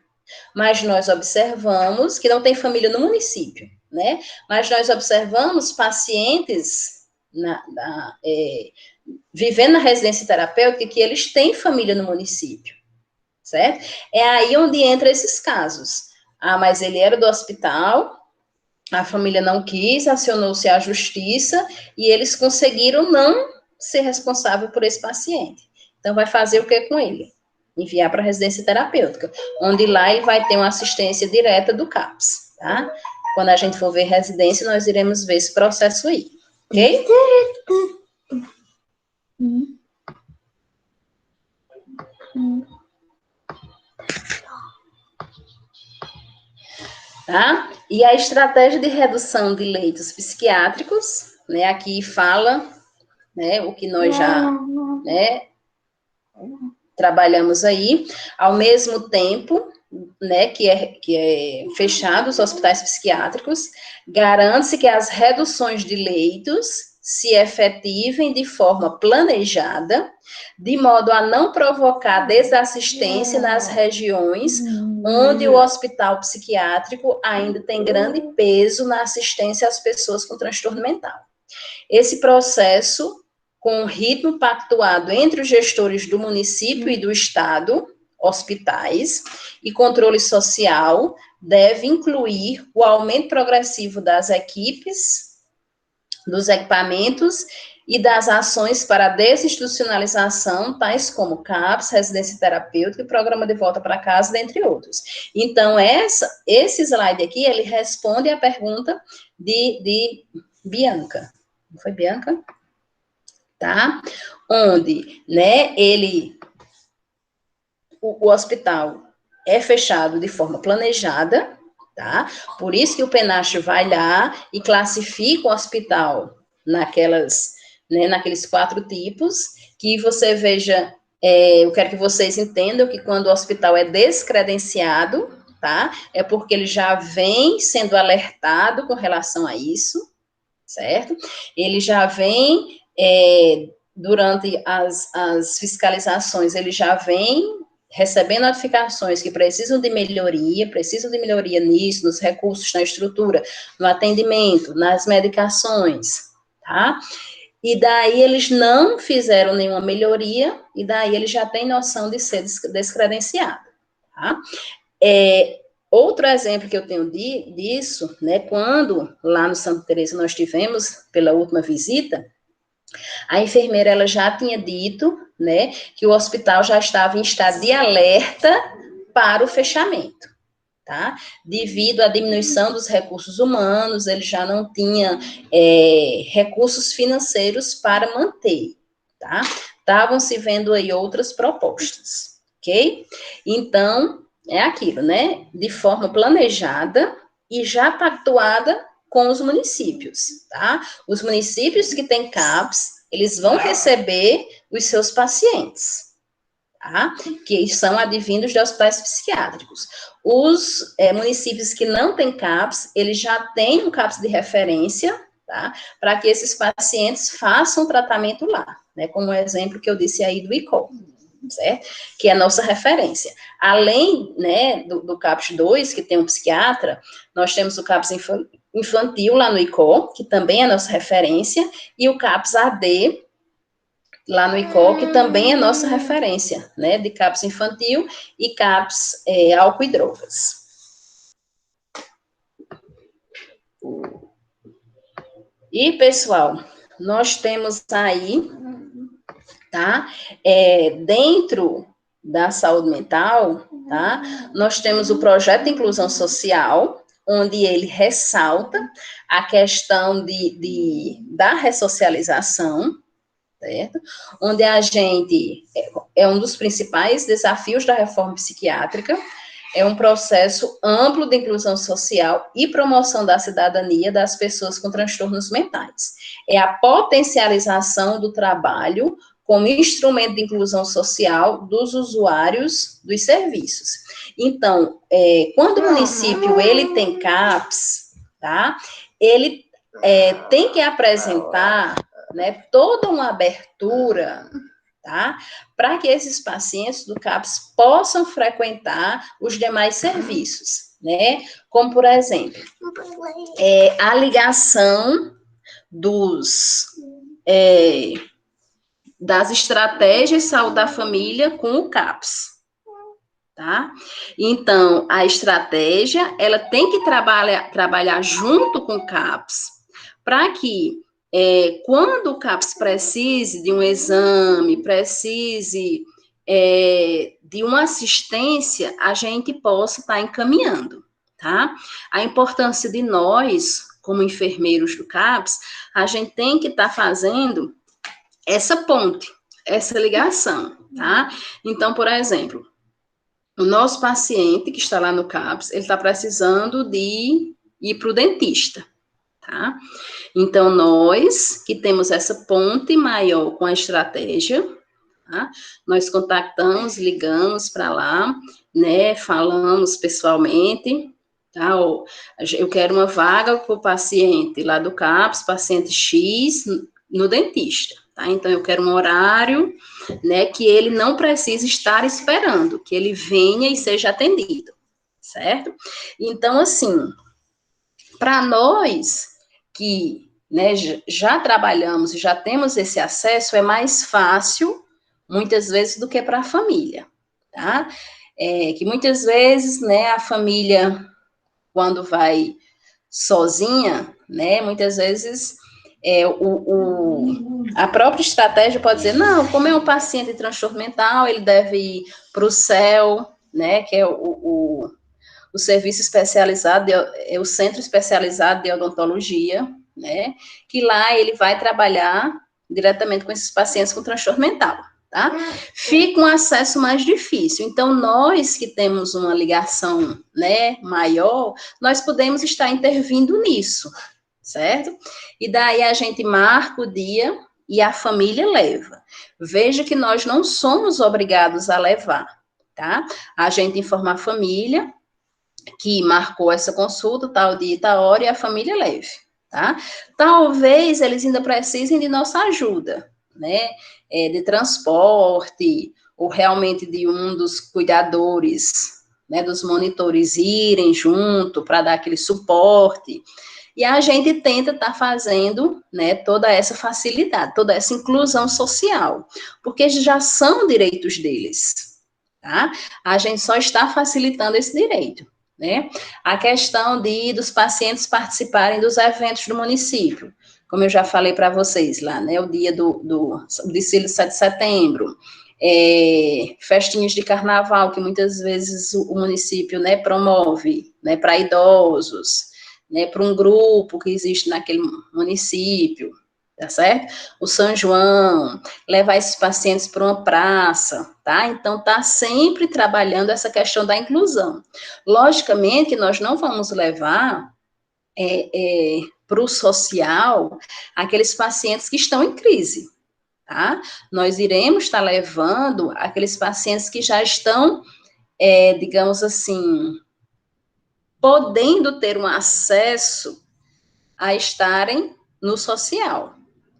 mas nós observamos que não tem família no município, né? Mas nós observamos pacientes vivendo na residência terapêutica que eles têm família no município, certo? É aí onde entra esses casos. Ah, mas ele era do hospital, a família não quis, acionou-se a justiça e eles conseguiram não ser responsável por esse paciente. Então, vai fazer o que com ele? Enviar para a residência terapêutica, onde lá ele vai ter uma assistência direta do CAPS, tá? Quando a gente for ver residência, nós iremos ver esse processo aí, ok? Tá? E a estratégia de redução de leitos psiquiátricos, né? Aqui fala, né? O que nós já, né? Trabalhamos aí, ao mesmo tempo, né, que é fechado os hospitais psiquiátricos, garante-se que as reduções de leitos se efetivem de forma planejada, de modo a não provocar desassistência nas regiões onde o hospital psiquiátrico ainda tem grande peso na assistência às pessoas com transtorno mental. Esse processo, com o ritmo pactuado entre os gestores do município e do estado, hospitais e controle social, deve incluir o aumento progressivo das equipes, dos equipamentos e das ações para a desinstitucionalização, tais como CAPS, residência terapêutica e programa de volta para casa, dentre outros. Então, esse slide aqui, ele responde à pergunta de Bianca. Não foi Bianca? tá? Onde, né, o hospital é fechado de forma planejada, tá? Por isso que o PENASH vai lá e classifica o hospital naquelas, né, naqueles 4 tipos, que você veja, eu quero que vocês entendam que quando o hospital é descredenciado, tá? É porque ele já vem sendo alertado com relação a isso, certo? Ele já vem, durante as fiscalizações, ele já vem recebendo notificações que precisam de melhoria nisso, nos recursos, na estrutura, no atendimento, nas medicações, tá? E daí eles não fizeram nenhuma melhoria, e daí ele já tem noção de ser descredenciado, tá? Outro exemplo que eu tenho disso, né, quando lá no Santa Teresa nós tivemos, pela última visita, a enfermeira ela já tinha dito, né, que o hospital já estava em estado de alerta para o fechamento, tá? Devido à diminuição dos recursos humanos, ele já não tinha recursos financeiros para manter, tá? Estavam se vendo aí outras propostas, ok? Então, é aquilo, né? De forma planejada e já pactuada com os municípios, tá? Os municípios que têm CAPS, eles vão receber os seus pacientes, tá? Que são advindos de hospitais psiquiátricos. Os municípios que não têm CAPS, eles já têm um CAPS de referência, tá? Para que esses pacientes façam tratamento lá, né? Como o exemplo que eu disse aí do ICOL, certo? Que é a nossa referência. Além, né, do CAPS 2, que tem um psiquiatra, nós temos o CAPS infantil lá no ICO, que também é a nossa referência, e o CAPS AD, lá no ICO, que também é nossa referência, né, de CAPS infantil e CAPS álcool e drogas. E, pessoal, nós temos aí, tá, dentro da saúde mental, tá, nós temos o projeto de inclusão social, onde ele ressalta a questão da ressocialização, certo? Onde a gente, um dos principais desafios da reforma psiquiátrica, é um processo amplo de inclusão social e promoção da cidadania das pessoas com transtornos mentais. É a potencialização do trabalho como instrumento de inclusão social dos usuários dos serviços. Então, quando o município ele tem CAPS, tá? Ele tem que apresentar, né, toda uma abertura, tá? Para que esses pacientes do CAPS possam frequentar os demais serviços, né? Como, por exemplo, a ligação das estratégias de saúde da família com o CAPS, tá? Então, a estratégia, ela tem que trabalhar junto com o CAPS, para que quando o CAPS precise de um exame, precise de uma assistência, a gente possa estar encaminhando, tá? A importância de nós, como enfermeiros do CAPS, a gente tem que estar fazendo essa ponte, essa ligação, tá? Então, por exemplo, o nosso paciente que está lá no CAPS, ele está precisando de ir para o dentista, tá? Então, nós que temos essa ponte maior com a estratégia, tá? Nós contactamos, ligamos para lá, né? Falamos pessoalmente, tá? Eu quero uma vaga para o paciente lá do CAPS, paciente X, no dentista, tá? Então, eu quero um horário, né? Que ele não precise estar esperando, que ele venha e seja atendido, certo? Então, assim, para nós que, né, já trabalhamos e já temos esse acesso, é mais fácil, muitas vezes, do que para a família, tá? Que muitas vezes, né, a família, quando vai sozinha, né, muitas vezes a própria estratégia pode dizer, não, como é um paciente de transtorno mental, ele deve ir para o CEL, né, que é o serviço especializado, o centro especializado de odontologia, né, que lá ele vai trabalhar diretamente com esses pacientes com transtorno mental, tá? Fica um acesso mais difícil. Então, nós que temos uma ligação, né, maior, nós podemos estar intervindo nisso, certo? E daí a gente marca o dia e a família leva. Veja que nós não somos obrigados a levar, tá? A gente informa a família que marcou essa consulta, tal dia e tal hora, e a família leve, tá? Talvez eles ainda precisem de nossa ajuda, né? De transporte, ou realmente de um dos cuidadores, né, dos monitores irem junto para dar aquele suporte. E a gente tenta estar fazendo, né, toda essa facilidade, toda essa inclusão social, porque já são direitos deles, tá? A gente só está facilitando esse direito, né? A questão dos pacientes participarem dos eventos do município, como eu já falei para vocês lá, né, o dia do desfile 7 de setembro, festinhas de carnaval, que muitas vezes o município, né, promove, né, para idosos, né, para um grupo que existe naquele município, tá certo? O São João, levar esses pacientes para uma praça, tá? Então, tá sempre trabalhando essa questão da inclusão. Logicamente, nós não vamos levar para o social aqueles pacientes que estão em crise, tá? Nós iremos estar levando aqueles pacientes que já estão, digamos assim, podendo ter um acesso a estarem no social,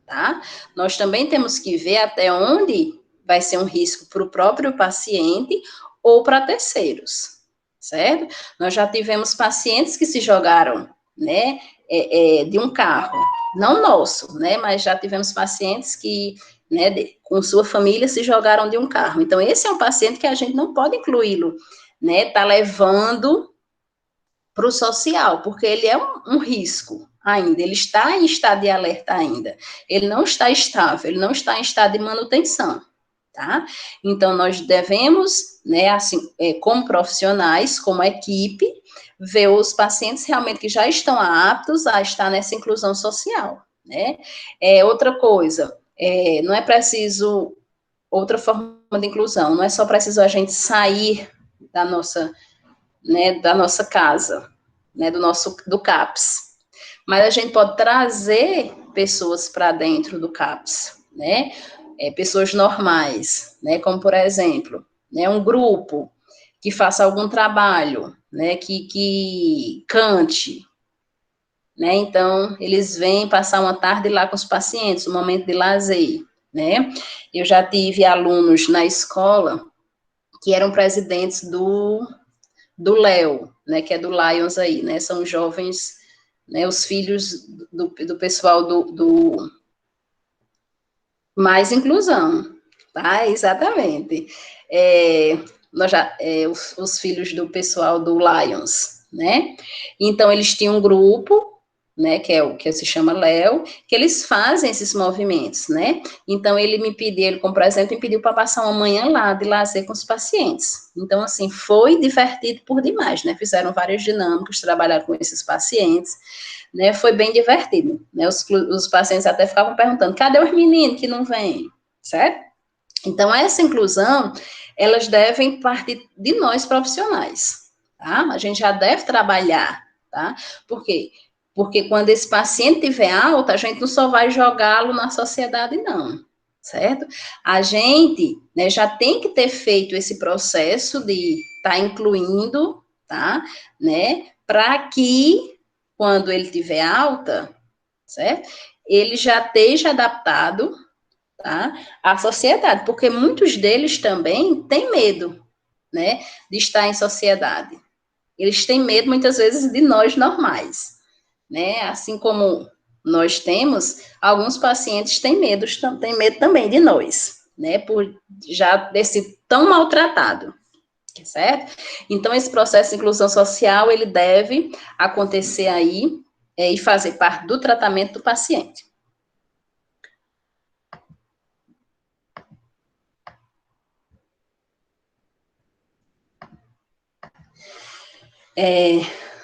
tá? Nós também temos que ver até onde vai ser um risco para o próprio paciente ou para terceiros, certo? Nós já tivemos pacientes que se jogaram, né, de um carro, não nosso, né, mas já tivemos pacientes que, né, com sua família se jogaram de um carro. Então, esse é um paciente que a gente não pode incluí-lo, né, tá levando para o social, porque ele é um risco ainda, ele está em estado de alerta ainda, ele não está estável, ele não está em estado de manutenção, tá? Então, nós devemos, né, assim, como profissionais, como equipe, ver os pacientes realmente que já estão aptos a estar nessa inclusão social, né? Outra coisa, não é preciso, outra forma de inclusão, não é só preciso a gente sair da nossa, né, da nossa casa, né, do CAPS. Mas a gente pode trazer pessoas para dentro do CAPS, né, pessoas normais, né, como por exemplo, né, um grupo que faça algum trabalho, né, que cante, né, então eles vêm passar uma tarde lá com os pacientes, um momento de lazer, né. Eu já tive alunos na escola que eram presidentes do Léo, né, que é do Lions aí, né, são jovens, né, os filhos do pessoal do Mais Inclusão, tá, exatamente, os filhos do pessoal do Lions, né, então eles tinham um grupo, né, que é o que se chama Léo, que eles fazem esses movimentos, né, então ele como presente, me pediu para passar uma manhã lá, de lazer com os pacientes, então, assim, foi divertido por demais, né, fizeram várias dinâmicas, trabalharam com esses pacientes, né, foi bem divertido, né, os pacientes até ficavam perguntando, cadê os meninos que não vêm, certo? Então, essa inclusão, elas devem partir de nós profissionais, tá? A gente já deve trabalhar, tá? Por quê? Porque quando esse paciente tiver alta, a gente não só vai jogá-lo na sociedade, não, certo? A gente, né, já tem que ter feito esse processo de estar incluindo, tá? Né? Para que, quando ele tiver alta, certo? Ele já esteja adaptado, tá? À sociedade, porque muitos deles também têm medo, né, de estar em sociedade. Eles têm medo, muitas vezes, de nós normais, né? Assim como nós temos, alguns pacientes têm medo também de nós, né? Por já ter sido tão maltratado, certo? Então, esse processo de inclusão social, ele deve acontecer aí e fazer parte do tratamento do paciente.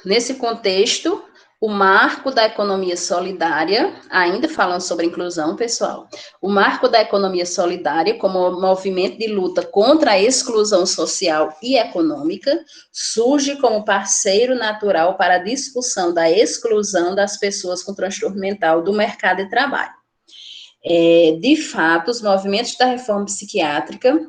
Nesse contexto, o marco da economia solidária, ainda falando sobre inclusão, pessoal, o marco da economia solidária como movimento de luta contra a exclusão social e econômica, surge como parceiro natural para a discussão da exclusão das pessoas com transtorno mental do mercado de trabalho. De fato, os movimentos da reforma psiquiátrica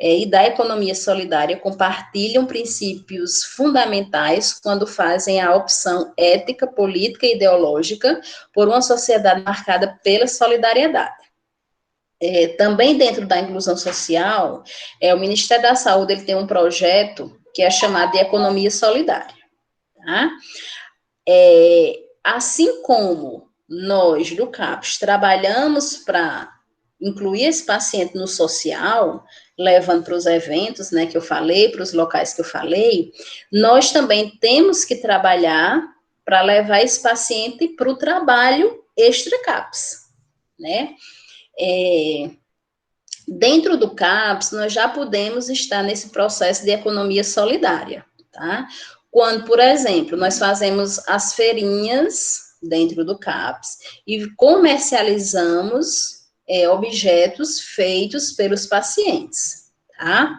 e da economia solidária compartilham princípios fundamentais quando fazem a opção ética, política e ideológica por uma sociedade marcada pela solidariedade. Também dentro da inclusão social, o Ministério da Saúde ele tem um projeto que é chamado de economia solidária. Tá? Assim como nós, do CAPS, trabalhamos para incluir esse paciente no social, levando para os eventos, né, que eu falei, para os locais que eu falei, nós também temos que trabalhar para levar esse paciente para o trabalho extra-CAPS, né? Dentro do CAPS, nós já podemos estar nesse processo de economia solidária, tá? Quando, por exemplo, nós fazemos as feirinhas dentro do CAPS e comercializamos objetos feitos pelos pacientes, tá?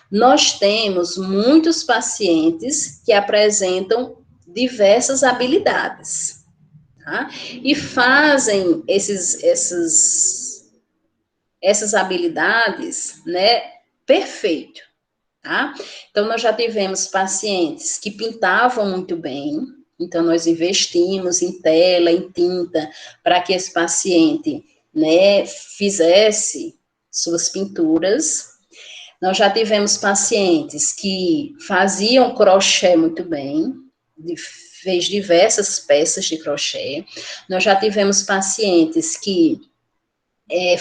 Nós temos muitos pacientes que apresentam diversas habilidades, tá? E fazem essas habilidades, né, perfeito, tá? Então, nós já tivemos pacientes que pintavam muito bem, então nós investimos em tela, em tinta, para que esse paciente, né, fizesse suas pinturas. Nós já tivemos pacientes que faziam crochê muito bem, fez diversas peças de crochê. Nós já tivemos pacientes que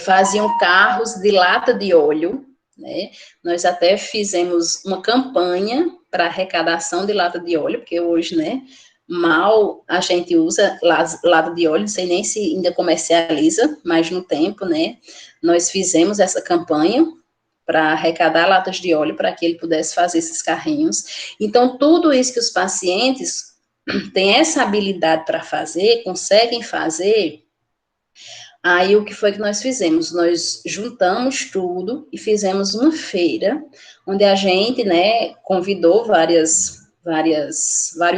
faziam carros de lata de óleo, né? Nós até fizemos uma campanha para arrecadação de lata de óleo, porque hoje, né, mal a gente usa lata de óleo, não sei nem se ainda comercializa, mas no tempo, né, nós fizemos essa campanha para arrecadar latas de óleo para que ele pudesse fazer esses carrinhos. Então, tudo isso que os pacientes têm essa habilidade para fazer, conseguem fazer. Aí, o que foi que nós fizemos? Nós juntamos tudo e fizemos uma feira, onde a gente, né, convidou vários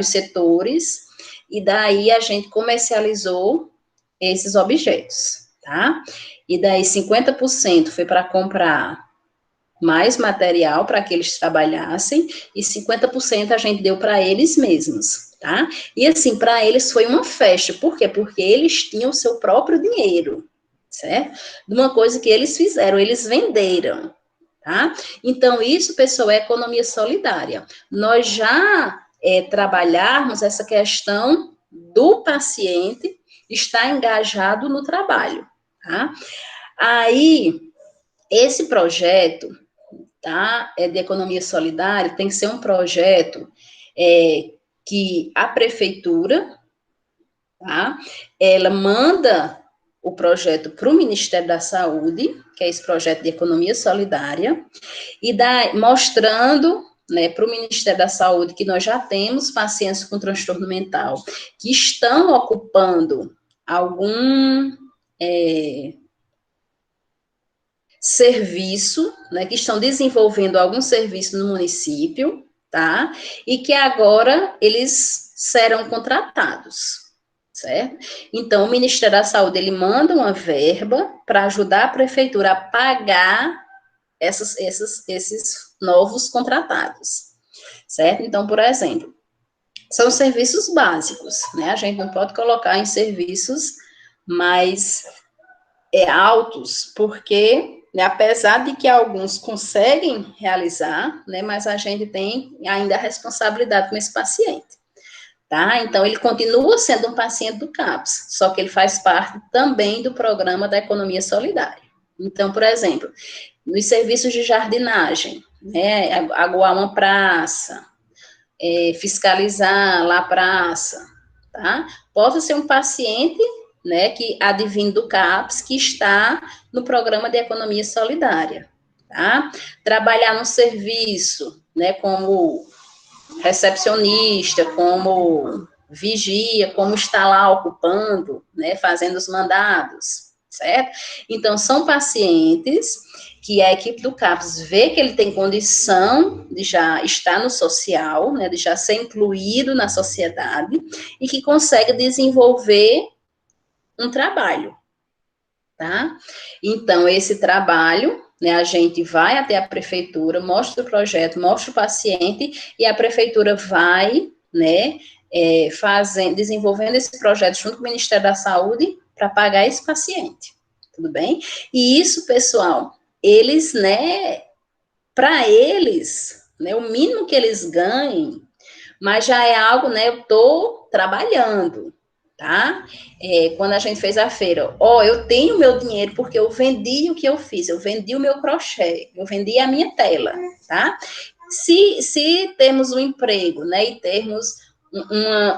setores, e daí a gente comercializou esses objetos, tá? E daí 50% foi para comprar mais material para que eles trabalhassem, e 50% a gente deu para eles mesmos, tá? E assim, para eles foi uma festa, por quê? Porque eles tinham o seu próprio dinheiro, certo? De uma coisa que eles fizeram, eles venderam, tá? Então, isso, pessoal, é economia solidária. Nós já trabalharmos essa questão do paciente estar engajado no trabalho, tá? Aí, esse projeto, tá, de economia solidária, tem que ser um projeto que a prefeitura, tá, ela manda o projeto para o Ministério da Saúde, que é esse projeto de economia solidária, e mostrando, né, para o Ministério da Saúde que nós já temos pacientes com transtorno mental que estão ocupando algum serviço, né, que estão desenvolvendo algum serviço no município, tá? E que agora eles serão contratados, certo? Então, o Ministério da Saúde, ele manda uma verba para ajudar a prefeitura a pagar esses novos contratados, certo? Então, por exemplo, são serviços básicos, né? A gente não pode colocar em serviços mais altos, porque, né, apesar de que alguns conseguem realizar, né, mas a gente tem ainda a responsabilidade com esse paciente, tá? Então, ele continua sendo um paciente do CAPS, só que ele faz parte também do programa da economia solidária. Então, por exemplo, nos serviços de jardinagem, né, aguar uma praça, fiscalizar lá a praça, tá? Possa ser um paciente, né, que advém do CAPS, que está no programa de economia solidária, tá? Trabalhar no serviço, né, como recepcionista, como vigia, como está lá ocupando, né, fazendo os mandados, certo? Então, são pacientes que a equipe do CAPS vê que ele tem condição de já estar no social, né, de já ser incluído na sociedade, e que consegue desenvolver um trabalho, tá? Então, esse trabalho, né, a gente vai até a prefeitura, mostra o projeto, mostra o paciente, e a prefeitura vai, né, desenvolvendo esse projeto junto com o Ministério da Saúde para pagar esse paciente, tudo bem? E isso, pessoal, eles, né, para eles, né, o mínimo que eles ganhem, mas já é algo, né, eu estou trabalhando, tá? Quando a gente fez a feira, eu tenho meu dinheiro porque eu vendi o que eu fiz, eu vendi o meu crochê, eu vendi a minha tela, tá? Se temos um emprego, né, e termos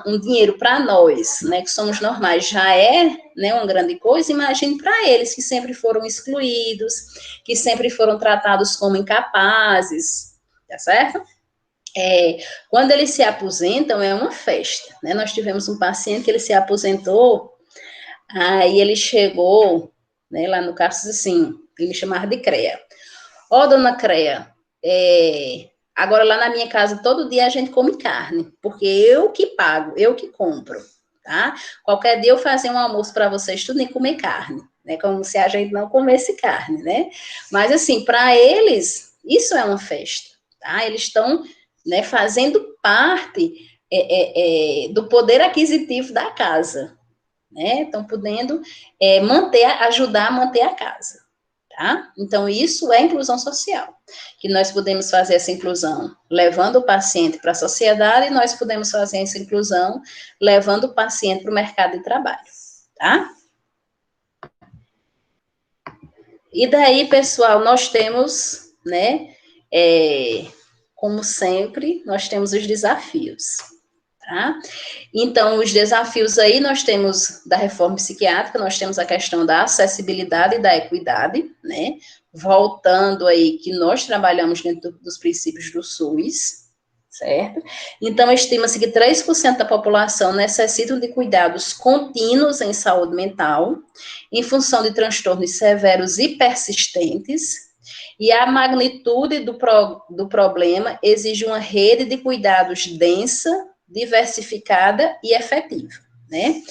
um dinheiro para nós, né, que somos normais, já é, né, uma grande coisa, imagine para eles que sempre foram excluídos, que sempre foram tratados como incapazes, tá certo? Quando eles se aposentam, é uma festa, né? Nós tivemos um paciente que ele se aposentou, aí ele chegou, né, lá no CAPS, assim, ele me chamava de CREA. Dona CREA, agora lá na minha casa, todo dia a gente come carne, porque eu que pago, eu que compro, tá? Qualquer dia eu fazia um almoço para vocês, tudo nem comer carne, né? Como se a gente não comesse carne, né? Mas, assim, para eles, isso é uma festa, tá? Eles estão, né, fazendo parte do poder aquisitivo da casa, né? Estão podendo ajudar a manter a casa, tá? Então, isso é inclusão social, que nós podemos fazer essa inclusão levando o paciente para a sociedade e nós podemos fazer essa inclusão levando o paciente para o mercado de trabalho, tá? E daí, pessoal, nós temos, né, como sempre, nós temos os desafios, tá? Então, os desafios aí, nós temos da reforma psiquiátrica, nós temos a questão da acessibilidade e da equidade, né? Voltando aí que nós trabalhamos dentro dos princípios do SUS, certo? Então, estima-se que 3% da população necessitam de cuidados contínuos em saúde mental, em função de transtornos severos e persistentes, e a magnitude do problema exige uma rede de cuidados densa, diversificada e efetiva, né?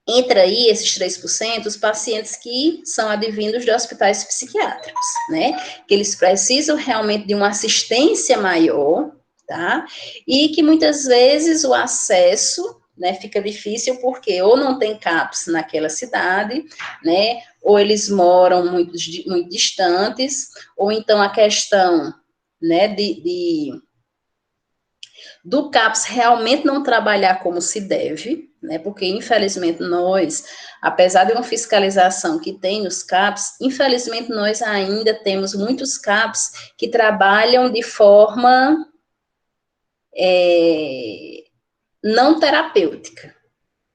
Entra aí esses 3%, os pacientes que são advindos de hospitais psiquiátricos, né? Que eles precisam realmente de uma assistência maior, tá? E que muitas vezes o acesso, né, fica difícil porque ou não tem CAPS naquela cidade, né? Ou eles moram muito distantes, ou então a questão, né, do CAPS realmente não trabalhar como se deve, né? Porque, infelizmente, nós, apesar de uma fiscalização que tem nos CAPS, infelizmente, nós ainda temos muitos CAPS que trabalham de forma não terapêutica,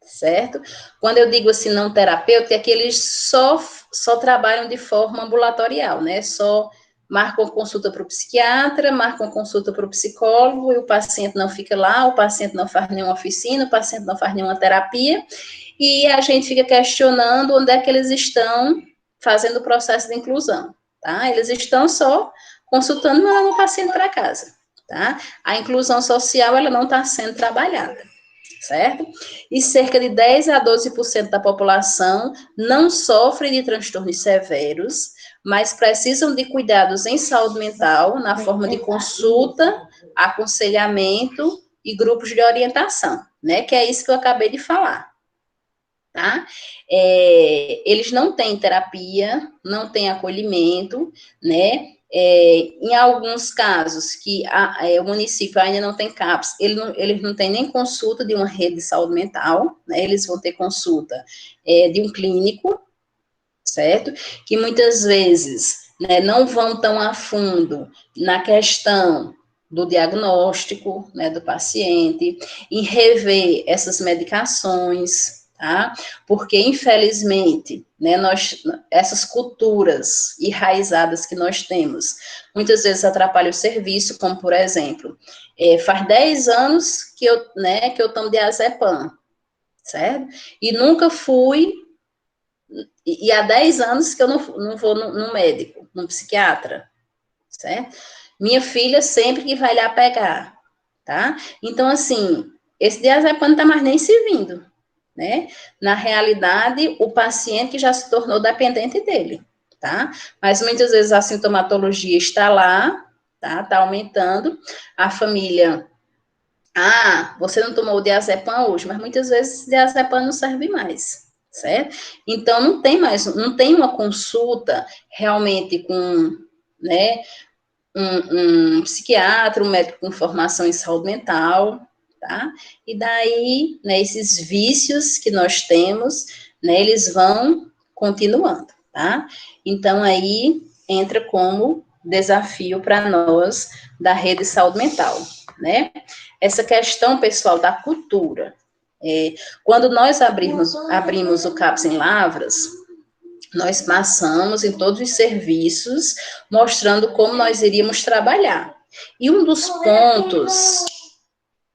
certo? Quando eu digo assim, não terapêutica, é que eles só trabalham de forma ambulatorial, né? Só marcam consulta para o psiquiatra, marcam consulta para o psicólogo, e o paciente não fica lá, o paciente não faz nenhuma oficina, o paciente não faz nenhuma terapia, e a gente fica questionando onde é que eles estão fazendo o processo de inclusão, tá? Eles estão só consultando e mandando o paciente para casa, tá? A inclusão social, ela não está sendo trabalhada, certo? E cerca de 10 a 12% da população não sofre de transtornos severos, mas precisam de cuidados em saúde mental, na forma de consulta, aconselhamento e grupos de orientação, né? Que é isso que eu acabei de falar, tá? Eles não têm terapia, não têm acolhimento, né? Em alguns casos que o município ainda não tem CAPS, eles não têm nem consulta de uma rede de saúde mental, né? Eles vão ter consulta de um clínico, certo? Que muitas vezes, né, não vão tão a fundo na questão do diagnóstico, né, do paciente, em rever essas medicações, tá? Porque, infelizmente, né, essas culturas enraizadas que nós temos, muitas vezes atrapalham o serviço, como, por exemplo, faz 10 anos que eu tomo diazepam, certo? E nunca fui, e há 10 anos que eu não vou no médico, no psiquiatra, certo? Minha filha sempre que vai lá pegar, tá? Então, assim, esse diazepam não está mais nem servindo, né? Na realidade, o paciente que já se tornou dependente dele, tá? Mas muitas vezes a sintomatologia está lá, tá? Tá aumentando, a família, você não tomou o diazepam hoje, mas muitas vezes o diazepam não serve mais, certo? Então, não tem uma consulta realmente com, né, um psiquiatra, um médico com formação em saúde mental, tá? E daí, né, esses vícios que nós temos, né, eles vão continuando, tá? Então, aí entra como desafio para nós da rede de saúde mental, né? Essa questão, pessoal, da cultura. Quando nós abrimos o CAPS em Lavras, nós passamos em todos os serviços, mostrando como nós iríamos trabalhar. E um dos pontos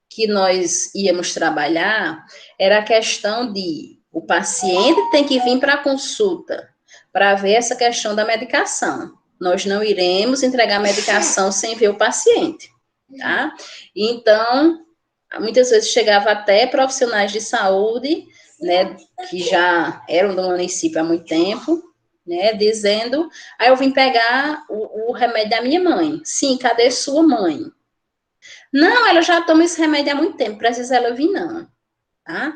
que nós íamos trabalhar era a questão de o paciente tem que vir para a consulta para ver essa questão da medicação. Nós não iremos entregar medicação sem ver o paciente, tá? Então, muitas vezes chegava até profissionais de saúde, né, que já eram do município há muito tempo, né, dizendo, eu vim pegar o remédio da minha mãe. Sim, cadê sua mãe? Não, ela já toma esse remédio há muito tempo, precisa ela vir não, tá?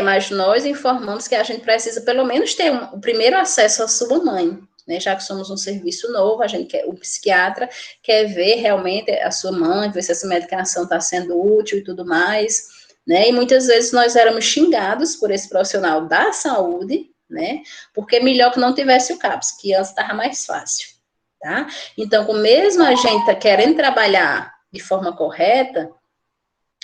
Mas nós informamos que a gente precisa pelo menos ter o primeiro acesso à sua mãe, né, já que somos um serviço novo, o psiquiatra quer ver realmente a sua mãe, ver se essa medicação está sendo útil e tudo mais, né, e muitas vezes nós éramos xingados por esse profissional da saúde, né, porque melhor que não tivesse o CAPS, que antes estava mais fácil, tá? Então, com mesmo a gente tá querendo trabalhar de forma correta,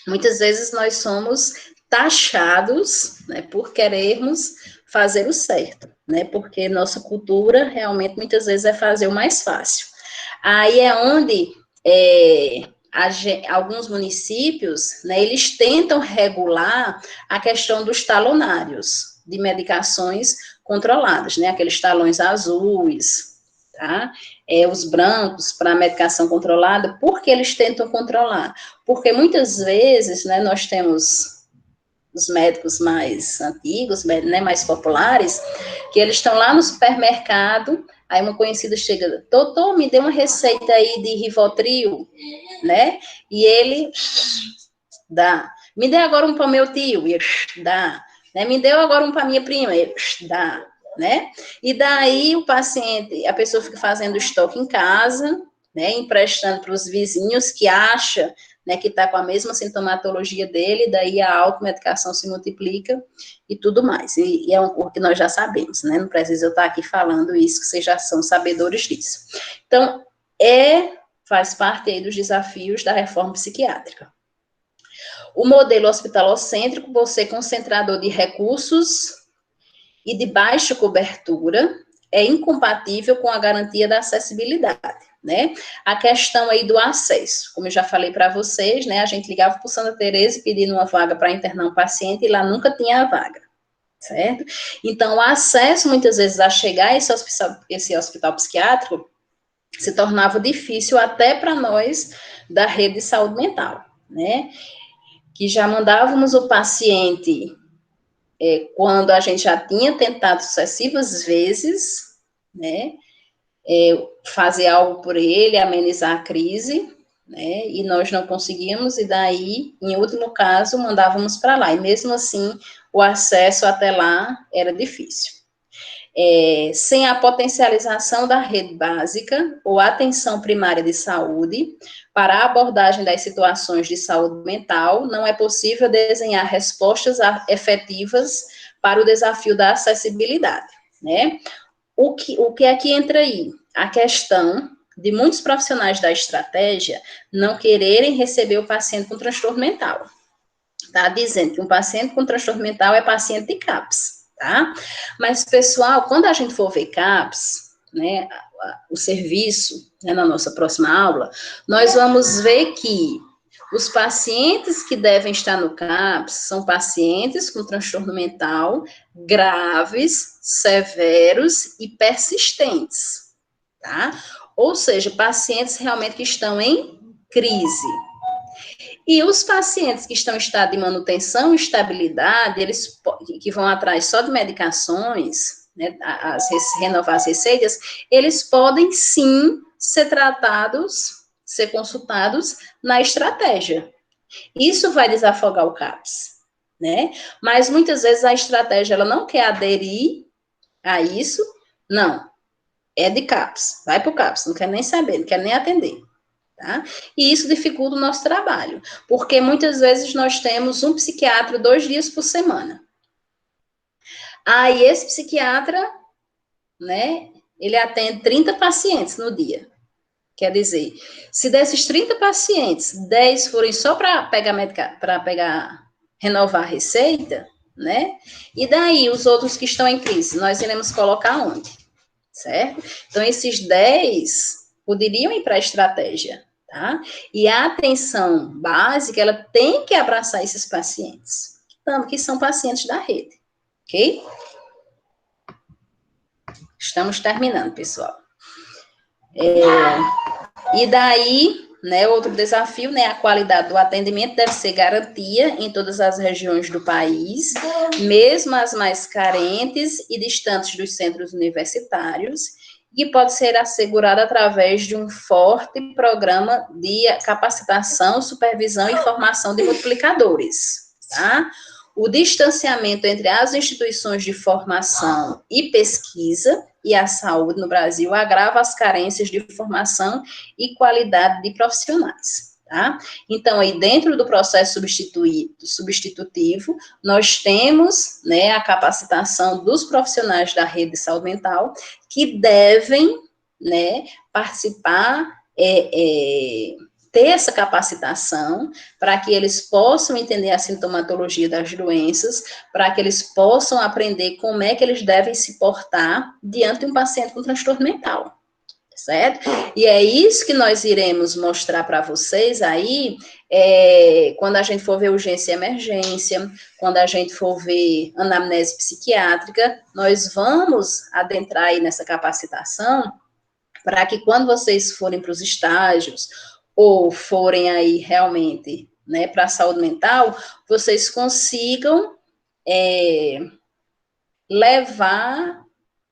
muitas vezes nós somos taxados, né, por querermos fazer o certo, né, porque nossa cultura realmente muitas vezes é fazer o mais fácil. Aí é onde alguns municípios, né, eles tentam regular a questão dos talonários de medicações controladas, né, aqueles talões azuis, tá? Os brancos para medicação controlada, por que eles tentam controlar? Porque muitas vezes, né, nós temos os médicos mais antigos, né, mais populares, que eles estão lá no supermercado, aí uma conhecida chega, doutor, me dê uma receita aí de Rivotril, né, e ele dá, me dê agora um para o meu tio, e dá, né, me deu agora um para minha prima, e dá, né, e daí o paciente, a pessoa fica fazendo estoque em casa, né, emprestando para os vizinhos que acha, né, que está com a mesma sintomatologia dele, daí a automedicação se multiplica e tudo mais. E é o que nós já sabemos, né? Não precisa eu estar aqui falando isso, que vocês já são sabedores disso. Então, faz parte aí dos desafios da reforma psiquiátrica. O modelo hospitalocêntrico, você concentrador de recursos e de baixa cobertura, é incompatível com a garantia da acessibilidade, né? A questão aí do acesso, como eu já falei para vocês, né? A gente ligava para o Santa Teresa pedindo uma vaga para internar um paciente e lá nunca tinha a vaga, certo? Então, o acesso, muitas vezes, a chegar a esse hospital psiquiátrico se tornava difícil até para nós da rede de saúde mental, né? Que já mandávamos o paciente quando a gente já tinha tentado sucessivas vezes, né, fazer algo por ele, amenizar a crise, né, e nós não conseguíamos, e daí, em último caso, mandávamos para lá, e mesmo assim, o acesso até lá era difícil. Sem a potencialização da rede básica ou atenção primária de saúde, para a abordagem das situações de saúde mental, não é possível desenhar respostas efetivas para o desafio da acessibilidade, né? O que é que entra aí? A questão de muitos profissionais da estratégia não quererem receber o paciente com transtorno mental. está dizendo que um paciente com transtorno mental é paciente de CAPS, tá? Mas, pessoal, quando a gente for ver CAPS, né, o serviço, né, na nossa próxima aula, nós vamos ver que os pacientes que devem estar no CAPS são pacientes com transtorno mental graves, severos e persistentes, tá? Ou seja, pacientes realmente que estão em crise. E os pacientes que estão em estado de manutenção e estabilidade, eles que vão atrás só de medicações, né, renovar as receitas, eles podem sim ser tratados, ser consultados na estratégia. Isso vai desafogar o CAPS, né? Mas muitas vezes a estratégia ela não quer aderir a isso, não. É de CAPS, vai para o CAPS, não quer nem saber, não quer nem atender. Tá? E isso dificulta o nosso trabalho, porque muitas vezes nós temos um psiquiatra 2 dias por semana. Aí esse psiquiatra, né, ele atende 30 pacientes no dia. Quer dizer, se desses 30 pacientes, 10 forem só para renovar a receita, né? E daí os outros que estão em crise, nós iremos colocar onde? Certo? Então, esses 10 poderiam ir para a estratégia, tá? E a atenção básica, ela tem que abraçar esses pacientes, tanto que são pacientes da rede, ok? Estamos terminando, pessoal. E daí, né, outro desafio, né, a qualidade do atendimento deve ser garantia em todas as regiões do país, mesmo as mais carentes e distantes dos centros universitários, e pode ser assegurada através de um forte programa de capacitação, supervisão e formação de multiplicadores, tá? O distanciamento entre as instituições de formação e pesquisa e a saúde no Brasil agrava as carências de formação e qualidade de profissionais, tá? Então, aí dentro do processo substitutivo, nós temos, né, a capacitação dos profissionais da rede de saúde mental que devem, né, participar, ter essa capacitação para que eles possam entender a sintomatologia das doenças, para que eles possam aprender como é que eles devem se portar diante de um paciente com transtorno mental, certo? E é isso que nós iremos mostrar para vocês aí, quando a gente for ver urgência e emergência, quando a gente for ver anamnese psiquiátrica, nós vamos adentrar aí nessa capacitação para que quando vocês forem para os estágios ou forem aí realmente, né, para a saúde mental, vocês consigam levar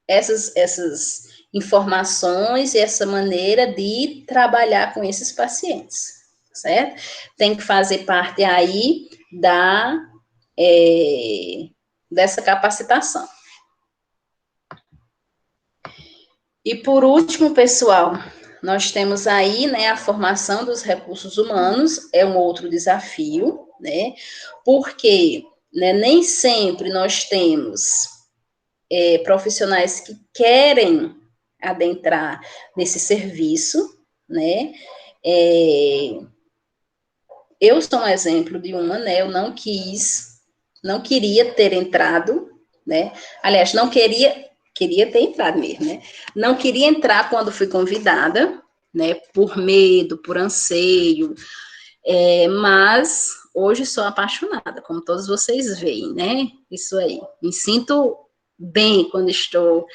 essas informações e essa maneira de trabalhar com esses pacientes, certo? Tem que fazer parte aí dessa capacitação. E por último, pessoal, nós temos aí, né, a formação dos recursos humanos, é um outro desafio, né, porque, né, nem sempre nós temos profissionais que querem adentrar nesse serviço, né, eu sou um exemplo de uma, né, eu não queria ter entrado, né, aliás, queria ter entrado mesmo, né? Não queria entrar quando fui convidada, né? Por medo, por anseio, mas hoje sou apaixonada, como todos vocês veem, né? Isso aí. Me sinto bem quando estou,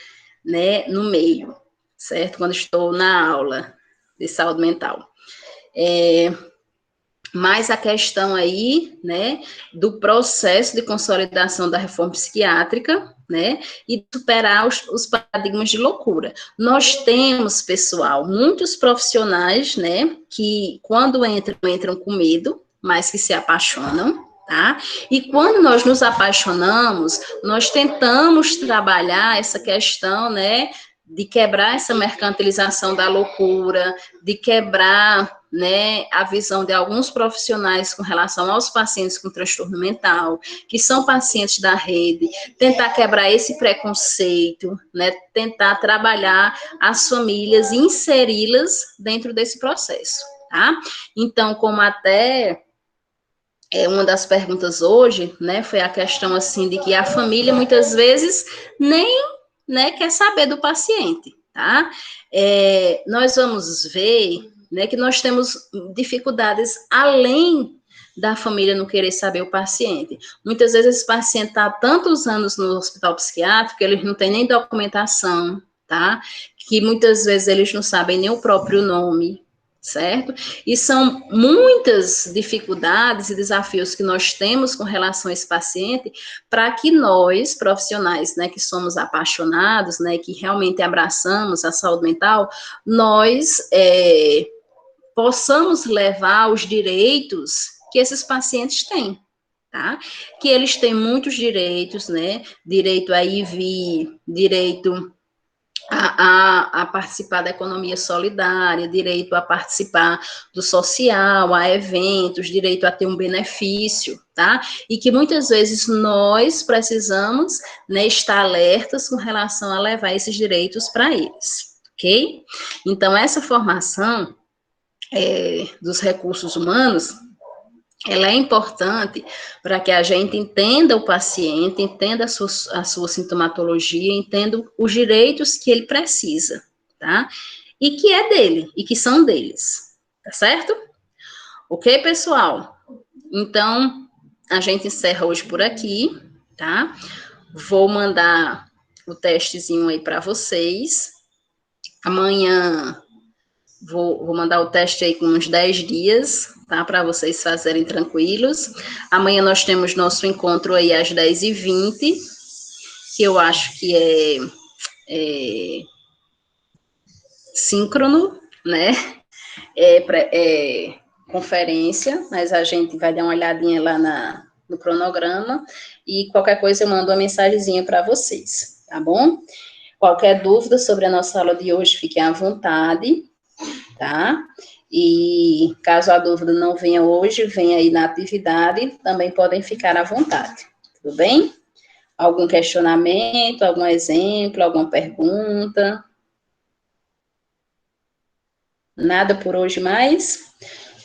né, no meio, certo? Quando estou na aula de saúde mental. Mas a questão aí, né, do processo de consolidação da reforma psiquiátrica, né, e superar os paradigmas de loucura. Nós temos, pessoal, muitos profissionais, né, que quando entram com medo, mas que se apaixonam, tá? E quando nós nos apaixonamos, nós tentamos trabalhar essa questão, né, de quebrar essa mercantilização da loucura, de quebrar, né, a visão de alguns profissionais com relação aos pacientes com transtorno mental, que são pacientes da rede, tentar quebrar esse preconceito, né, tentar trabalhar as famílias e inseri-las dentro desse processo, tá? Então, como até uma das perguntas hoje, né, foi a questão, assim, de que a família, muitas vezes, nem, né, quer saber do paciente, tá? Nós vamos ver, né, que nós temos dificuldades além da família não querer saber o paciente. Muitas vezes esse paciente está há tantos anos no hospital psiquiátrico que eles não têm nem documentação, tá? Que muitas vezes eles não sabem nem o próprio nome, certo? E são muitas dificuldades e desafios que nós temos com relação a esse paciente, para que nós, profissionais, né, que somos apaixonados, né, que realmente abraçamos a saúde mental, nós possamos levar os direitos que esses pacientes têm, tá? Que eles têm muitos direitos, né? Direito a IV, direito a participar da economia solidária, direito a participar do social, a eventos, direito a ter um benefício, tá? E que muitas vezes nós precisamos, né, estar alertas com relação a levar esses direitos para eles, ok? Então, essa formação dos recursos humanos, ela é importante para que a gente entenda o paciente, entenda a sua sintomatologia, entenda os direitos que ele precisa, tá? E que é dele, e que são deles, tá certo? Ok, pessoal? Então, a gente encerra hoje por aqui, tá? Vou mandar o testezinho aí para vocês. Amanhã vou mandar o teste aí com uns 10 dias, tá? Para vocês fazerem tranquilos. Amanhã nós temos nosso encontro aí às 10h20, que eu acho que é síncrono, né? É conferência, mas a gente vai dar uma olhadinha lá no cronograma e qualquer coisa eu mando uma mensagenzinha para vocês, tá bom? Qualquer dúvida sobre a nossa aula de hoje, fiquem à vontade, tá? E caso a dúvida não venha hoje, venha aí na atividade, também podem ficar à vontade, tudo bem? Algum questionamento, algum exemplo, alguma pergunta? Nada por hoje mais?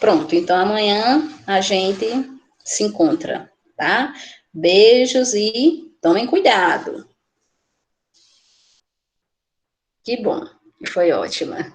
Pronto, então amanhã a gente se encontra, tá? Beijos e tomem cuidado. Que bom, foi ótima.